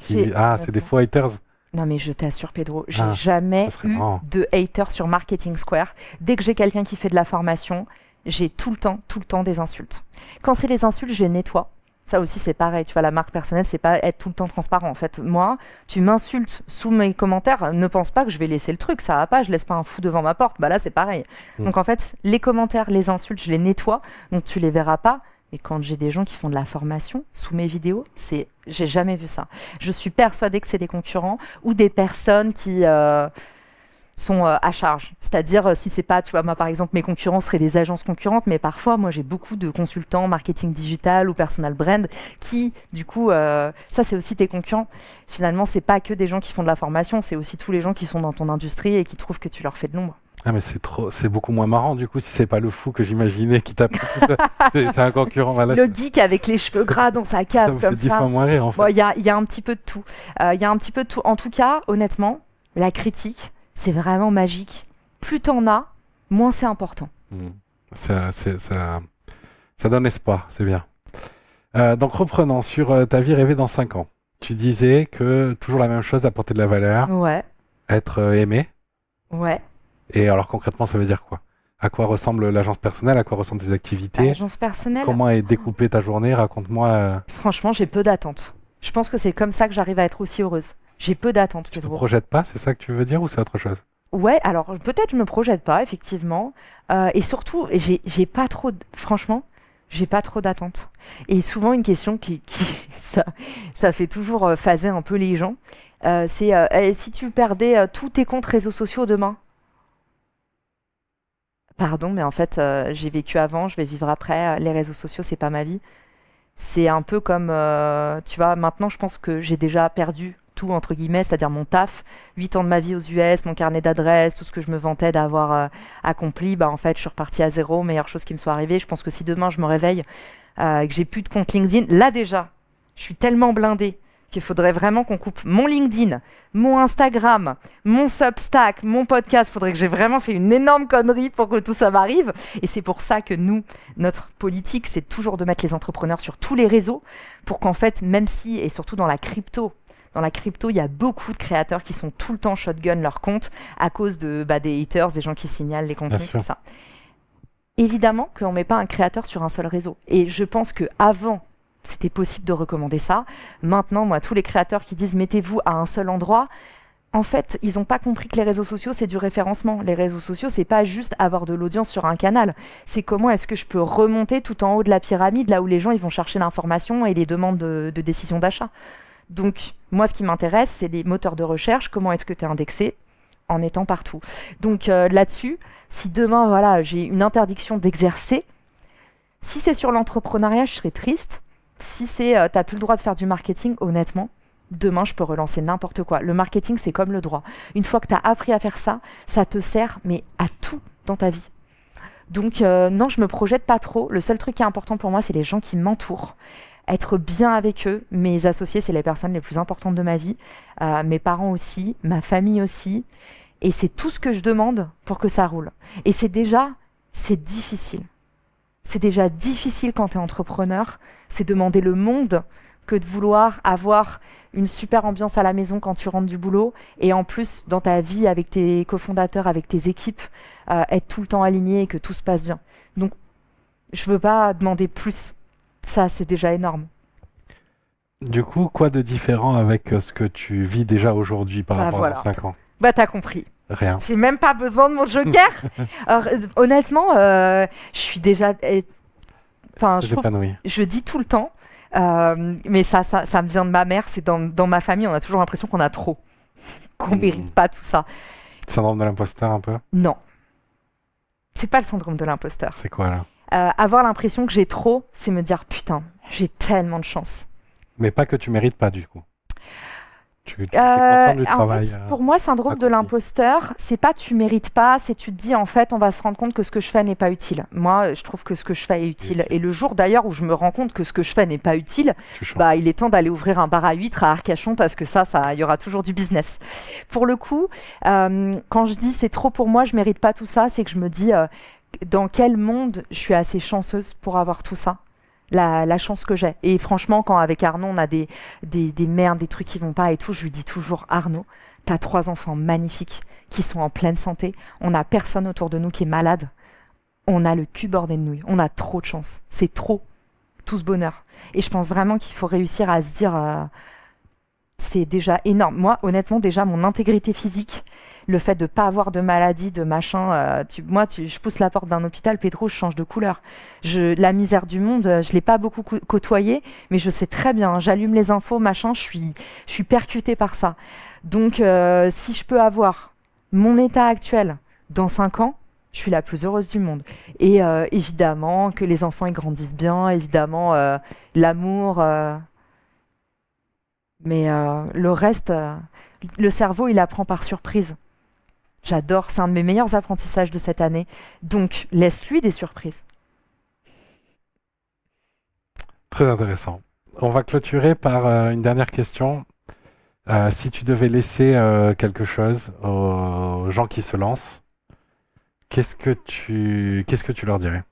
C'est des faux haters. Non, mais je t'assure, Pedro, j'ai jamais eu de haters sur Marketing Square. Dès que j'ai quelqu'un qui fait de la formation, j'ai tout le temps des insultes. Quand c'est les insultes, je les nettoie. Ça aussi, c'est pareil. Tu vois, la marque personnelle, c'est pas être tout le temps transparent. En fait, moi, tu m'insultes sous mes commentaires, ne pense pas que je vais laisser le truc. Ça va pas, je laisse pas un fou devant ma porte. Bah là, c'est pareil. Donc en fait, les commentaires, les insultes, je les nettoie. Donc tu les verras pas. Et quand j'ai des gens qui font de la formation sous mes vidéos, j'ai jamais vu ça. Je suis persuadée que c'est des concurrents ou des personnes qui sont à charge. C'est-à-dire, si c'est pas, tu vois, moi par exemple, mes concurrents seraient des agences concurrentes, mais parfois, moi j'ai beaucoup de consultants marketing digital ou personal brand qui, du coup, ça c'est aussi tes concurrents. Finalement, c'est pas que des gens qui font de la formation, c'est aussi tous les gens qui sont dans ton industrie et qui trouvent que tu leur fais de l'ombre. Ah mais c'est beaucoup moins marrant du coup si c'est pas le fou que j'imaginais qui tape tout ça. C'est un concurrent. Voilà, le geek avec les cheveux gras dans sa cave comme ça. Ça me fait 10 fois moins rire en fait. Il y a un petit peu de tout. Il y a un petit peu de tout. En tout cas, honnêtement, la critique, c'est vraiment magique. Plus t'en as, moins c'est important. Ça donne espoir, c'est bien. Donc reprenons sur ta vie rêvée dans 5 ans. Tu disais que toujours la même chose, apporter de la valeur, être aimé. Ouais. Et alors concrètement, ça veut dire quoi? À quoi ressemble l'agence personnelle? À quoi ressemblent tes activités? L'agence personnelle. Comment est découpée ta journée? Raconte-moi. Franchement, j'ai peu d'attentes. Je pense que c'est comme ça que j'arrive à être aussi heureuse. J'ai peu d'attentes, Pedro. Tu te projettes pas, c'est ça que tu veux dire, ou c'est autre chose? Ouais, alors peut-être je me projette pas, effectivement. Et surtout, j'ai pas trop... Franchement, j'ai pas trop d'attentes. Et souvent, une question ça fait toujours phaser un peu les gens, c'est si tu perdais tous tes comptes réseaux sociaux demain? Pardon, mais en fait, j'ai vécu avant, je vais vivre après. Les réseaux sociaux, c'est pas ma vie. C'est un peu comme, tu vois, maintenant, je pense que j'ai déjà perdu tout, entre guillemets, c'est-à-dire mon taf, 8 ans de ma vie aux US, mon carnet d'adresses, tout ce que je me vantais d'avoir accompli. Bah, en fait, je suis repartie à zéro, meilleure chose qui me soit arrivée. Je pense que si demain, je me réveille et que j'ai plus de compte LinkedIn, là déjà, je suis tellement blindée qu'il faudrait vraiment qu'on coupe mon LinkedIn, mon Instagram, mon Substack, mon podcast. Il faudrait que j'ai vraiment fait une énorme connerie pour que tout ça m'arrive. Et c'est pour ça que nous, notre politique, c'est toujours de mettre les entrepreneurs sur tous les réseaux pour qu'en fait, même si, et surtout dans la crypto, il y a beaucoup de créateurs qui sont tout le temps shotgun leur compte à cause des haters, des gens qui signalent les contenus, tout ça. Évidemment qu'on ne met pas un créateur sur un seul réseau. Et je pense qu'avant, c'était possible de recommander ça. Maintenant, moi, tous les créateurs qui disent « mettez-vous à un seul endroit », en fait, ils n'ont pas compris que les réseaux sociaux, c'est du référencement. Les réseaux sociaux, c'est pas juste avoir de l'audience sur un canal. C'est comment est-ce que je peux remonter tout en haut de la pyramide, là où les gens ils vont chercher l'information et les demandes de décision d'achat. Donc, moi, ce qui m'intéresse, c'est les moteurs de recherche. Comment est-ce que tu es indexé en étant partout? Donc, là-dessus, si demain, voilà, j'ai une interdiction d'exercer, si c'est sur l'entrepreneuriat, je serais triste. Si t'as plus le droit de faire du marketing, honnêtement, demain, je peux relancer n'importe quoi. Le marketing, c'est comme le droit. Une fois que tu as appris à faire ça, ça te sert, mais à tout dans ta vie. Donc, non, je me projette pas trop. Le seul truc qui est important pour moi, c'est les gens qui m'entourent. Être bien avec eux. Mes associés, c'est les personnes les plus importantes de ma vie. Mes parents aussi, ma famille aussi. Et c'est tout ce que je demande pour que ça roule. Et c'est difficile. C'est déjà difficile quand tu es entrepreneur. C'est demander le monde que de vouloir avoir une super ambiance à la maison quand tu rentres du boulot et en plus, dans ta vie avec tes cofondateurs, avec tes équipes, être tout le temps aligné et que tout se passe bien. Donc, je veux pas demander plus. Ça, c'est déjà énorme. Du coup, quoi de différent avec ce que tu vis déjà aujourd'hui par rapport voilà. à 5 ans? Bah, t'as compris. Rien. J'ai même pas besoin de mon joker. Alors, honnêtement, je suis déjà... Enfin, je dis tout le temps, mais ça me vient de ma mère. C'est dans ma famille, on a toujours l'impression qu'on a trop, qu'on mérite pas tout ça. Syndrome de l'imposteur un peu? Non, c'est pas le syndrome de l'imposteur. C'est quoi là? Avoir l'impression que j'ai trop, c'est me dire putain, j'ai tellement de chance. Mais pas que tu mérites pas du coup. Tu es conscient du travail. En fait, pour moi, syndrome de l'imposteur, c'est pas tu mérites pas, c'est tu te dis en fait, on va se rendre compte que ce que je fais n'est pas utile. Moi, je trouve que ce que je fais est utile. Et le jour d'ailleurs où je me rends compte que ce que je fais n'est pas utile, bah, il est temps d'aller ouvrir un bar à huîtres à Arcachon parce que il y aura toujours du business. Pour le coup, quand je dis c'est trop pour moi, je mérite pas tout ça, c'est que je me dis dans quel monde je suis assez chanceuse pour avoir tout ça. La chance que j'ai. Et franchement, quand avec Arnaud, on a des merdes, des trucs qui vont pas et tout, je lui dis toujours, Arnaud, t'as 3 enfants magnifiques qui sont en pleine santé. On n'a personne autour de nous qui est malade. On a le cul bordé de nouilles. On a trop de chance. C'est trop. Tout ce bonheur. Et je pense vraiment qu'il faut réussir à se dire, c'est déjà énorme. Moi, honnêtement, déjà, mon intégrité physique, le fait de ne pas avoir de maladie, de machin, je pousse la porte d'un hôpital, Pedro, je change de couleur. La misère du monde, je ne l'ai pas beaucoup côtoyée, mais je sais très bien, j'allume les infos, machin, je suis percutée par ça. Donc, si je peux avoir mon état actuel dans 5 ans, je suis la plus heureuse du monde. Et évidemment, que les enfants ils grandissent bien, évidemment, l'amour... mais le reste, le cerveau, il apprend par surprise. J'adore, c'est un de mes meilleurs apprentissages de cette année. Donc, laisse-lui des surprises. Très intéressant. On va clôturer par une dernière question. Si tu devais laisser quelque chose aux gens qui se lancent, qu'est-ce que tu leur dirais?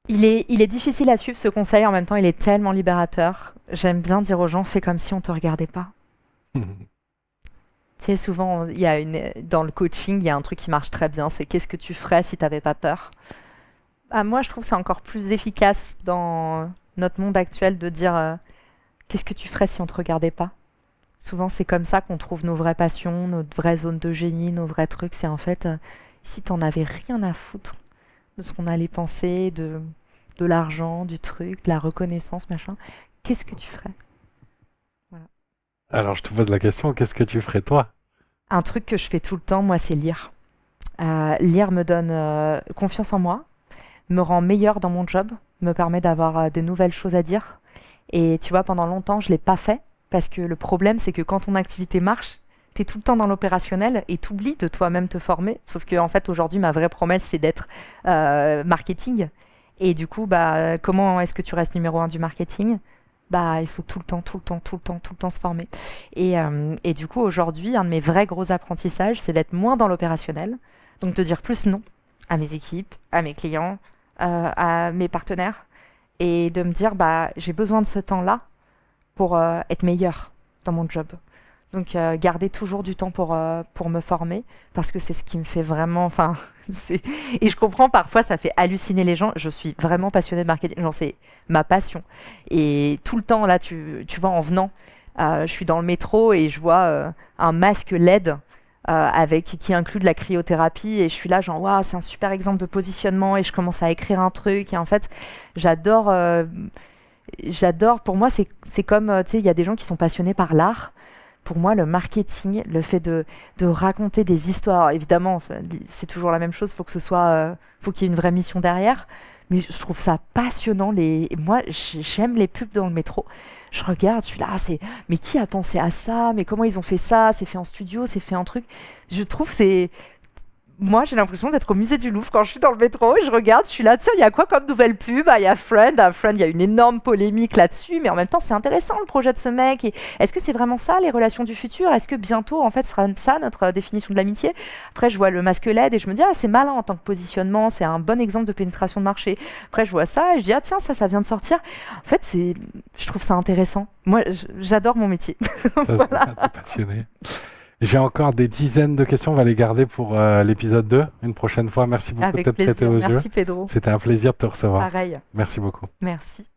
Il est difficile à suivre ce conseil, en même temps, il est tellement libérateur. J'aime bien dire aux gens, fais comme si on ne te regardait pas. Tu sais, souvent, dans le coaching, il y a un truc qui marche très bien, c'est qu'est-ce que tu ferais si tu n'avais pas peur? Moi, je trouve que c'est encore plus efficace dans notre monde actuel de dire qu'est-ce que tu ferais si on ne te regardait pas? Souvent, c'est comme ça qu'on trouve nos vraies passions, notre vraie zone de génie, nos vrais trucs. C'est en fait, si tu n'en avais rien à foutre de ce qu'on allait penser, de l'argent, du truc, de la reconnaissance, machin, qu'est-ce que tu ferais? Alors, je te pose la question, qu'est-ce que tu ferais toi? Un truc que je fais tout le temps, moi, c'est lire. Lire me donne confiance en moi, me rend meilleure dans mon job, me permet d'avoir de nouvelles choses à dire. Et tu vois, pendant longtemps, je ne l'ai pas fait, parce que le problème, c'est que quand ton activité marche, tu es tout le temps dans l'opérationnel et tu oublies de toi-même te former. Sauf que, en fait, aujourd'hui, ma vraie promesse, c'est d'être marketing. Et du coup, comment est-ce que tu restes numéro 1 du marketing? Il faut tout le temps se former. Et du coup, aujourd'hui, un de mes vrais gros apprentissages, c'est d'être moins dans l'opérationnel. Donc, de dire plus non à mes équipes, à mes clients, à mes partenaires. Et de me dire, j'ai besoin de ce temps-là pour être meilleur dans mon job. Donc, garder toujours du temps pour me former, parce que c'est ce qui me fait vraiment... Et je comprends, parfois, ça fait halluciner les gens. Je suis vraiment passionnée de marketing. C'est ma passion. Et tout le temps, là, tu vois, en venant, je suis dans le métro et je vois un masque LED qui inclut de la cryothérapie. Et je suis là, genre, waouh, c'est un super exemple de positionnement. Et je commence à écrire un truc. Et en fait, j'adore... Pour moi, c'est comme, tu sais, il y a des gens qui sont passionnés par l'art. Pour moi, le marketing, le fait de raconter des histoires, alors, évidemment, c'est toujours la même chose, faut qu'il y ait une vraie mission derrière, mais je trouve ça passionnant. Moi, j'aime les pubs dans le métro. Je regarde, je suis là, mais qui a pensé à ça? Mais comment ils ont fait ça? C'est fait en studio, c'est fait en truc. Je trouve moi, j'ai l'impression d'être au musée du Louvre quand je suis dans le métro et je regarde, je suis là, tiens, il y a quoi comme nouvelle pub? Il y a Friend, il y a une énorme polémique là-dessus, mais en même temps, c'est intéressant le projet de ce mec. Et est-ce que c'est vraiment ça, les relations du futur? Est-ce que bientôt, en fait, ce sera ça notre définition de l'amitié? Après, je vois le masque LED et je me dis, ah, c'est malin en tant que positionnement, c'est un bon exemple de pénétration de marché. Après, je vois ça et je dis, ah, tiens, ça vient de sortir. En fait, je trouve ça intéressant. Moi, j'adore mon métier. Voilà. T'es passionné. J'ai encore des dizaines de questions, on va les garder pour l'épisode 2, une prochaine fois. Merci beaucoup Avec d'être prêté plaisir. aux yeux. Merci Pedro. C'était un plaisir de te recevoir. Pareil. Merci beaucoup. Merci.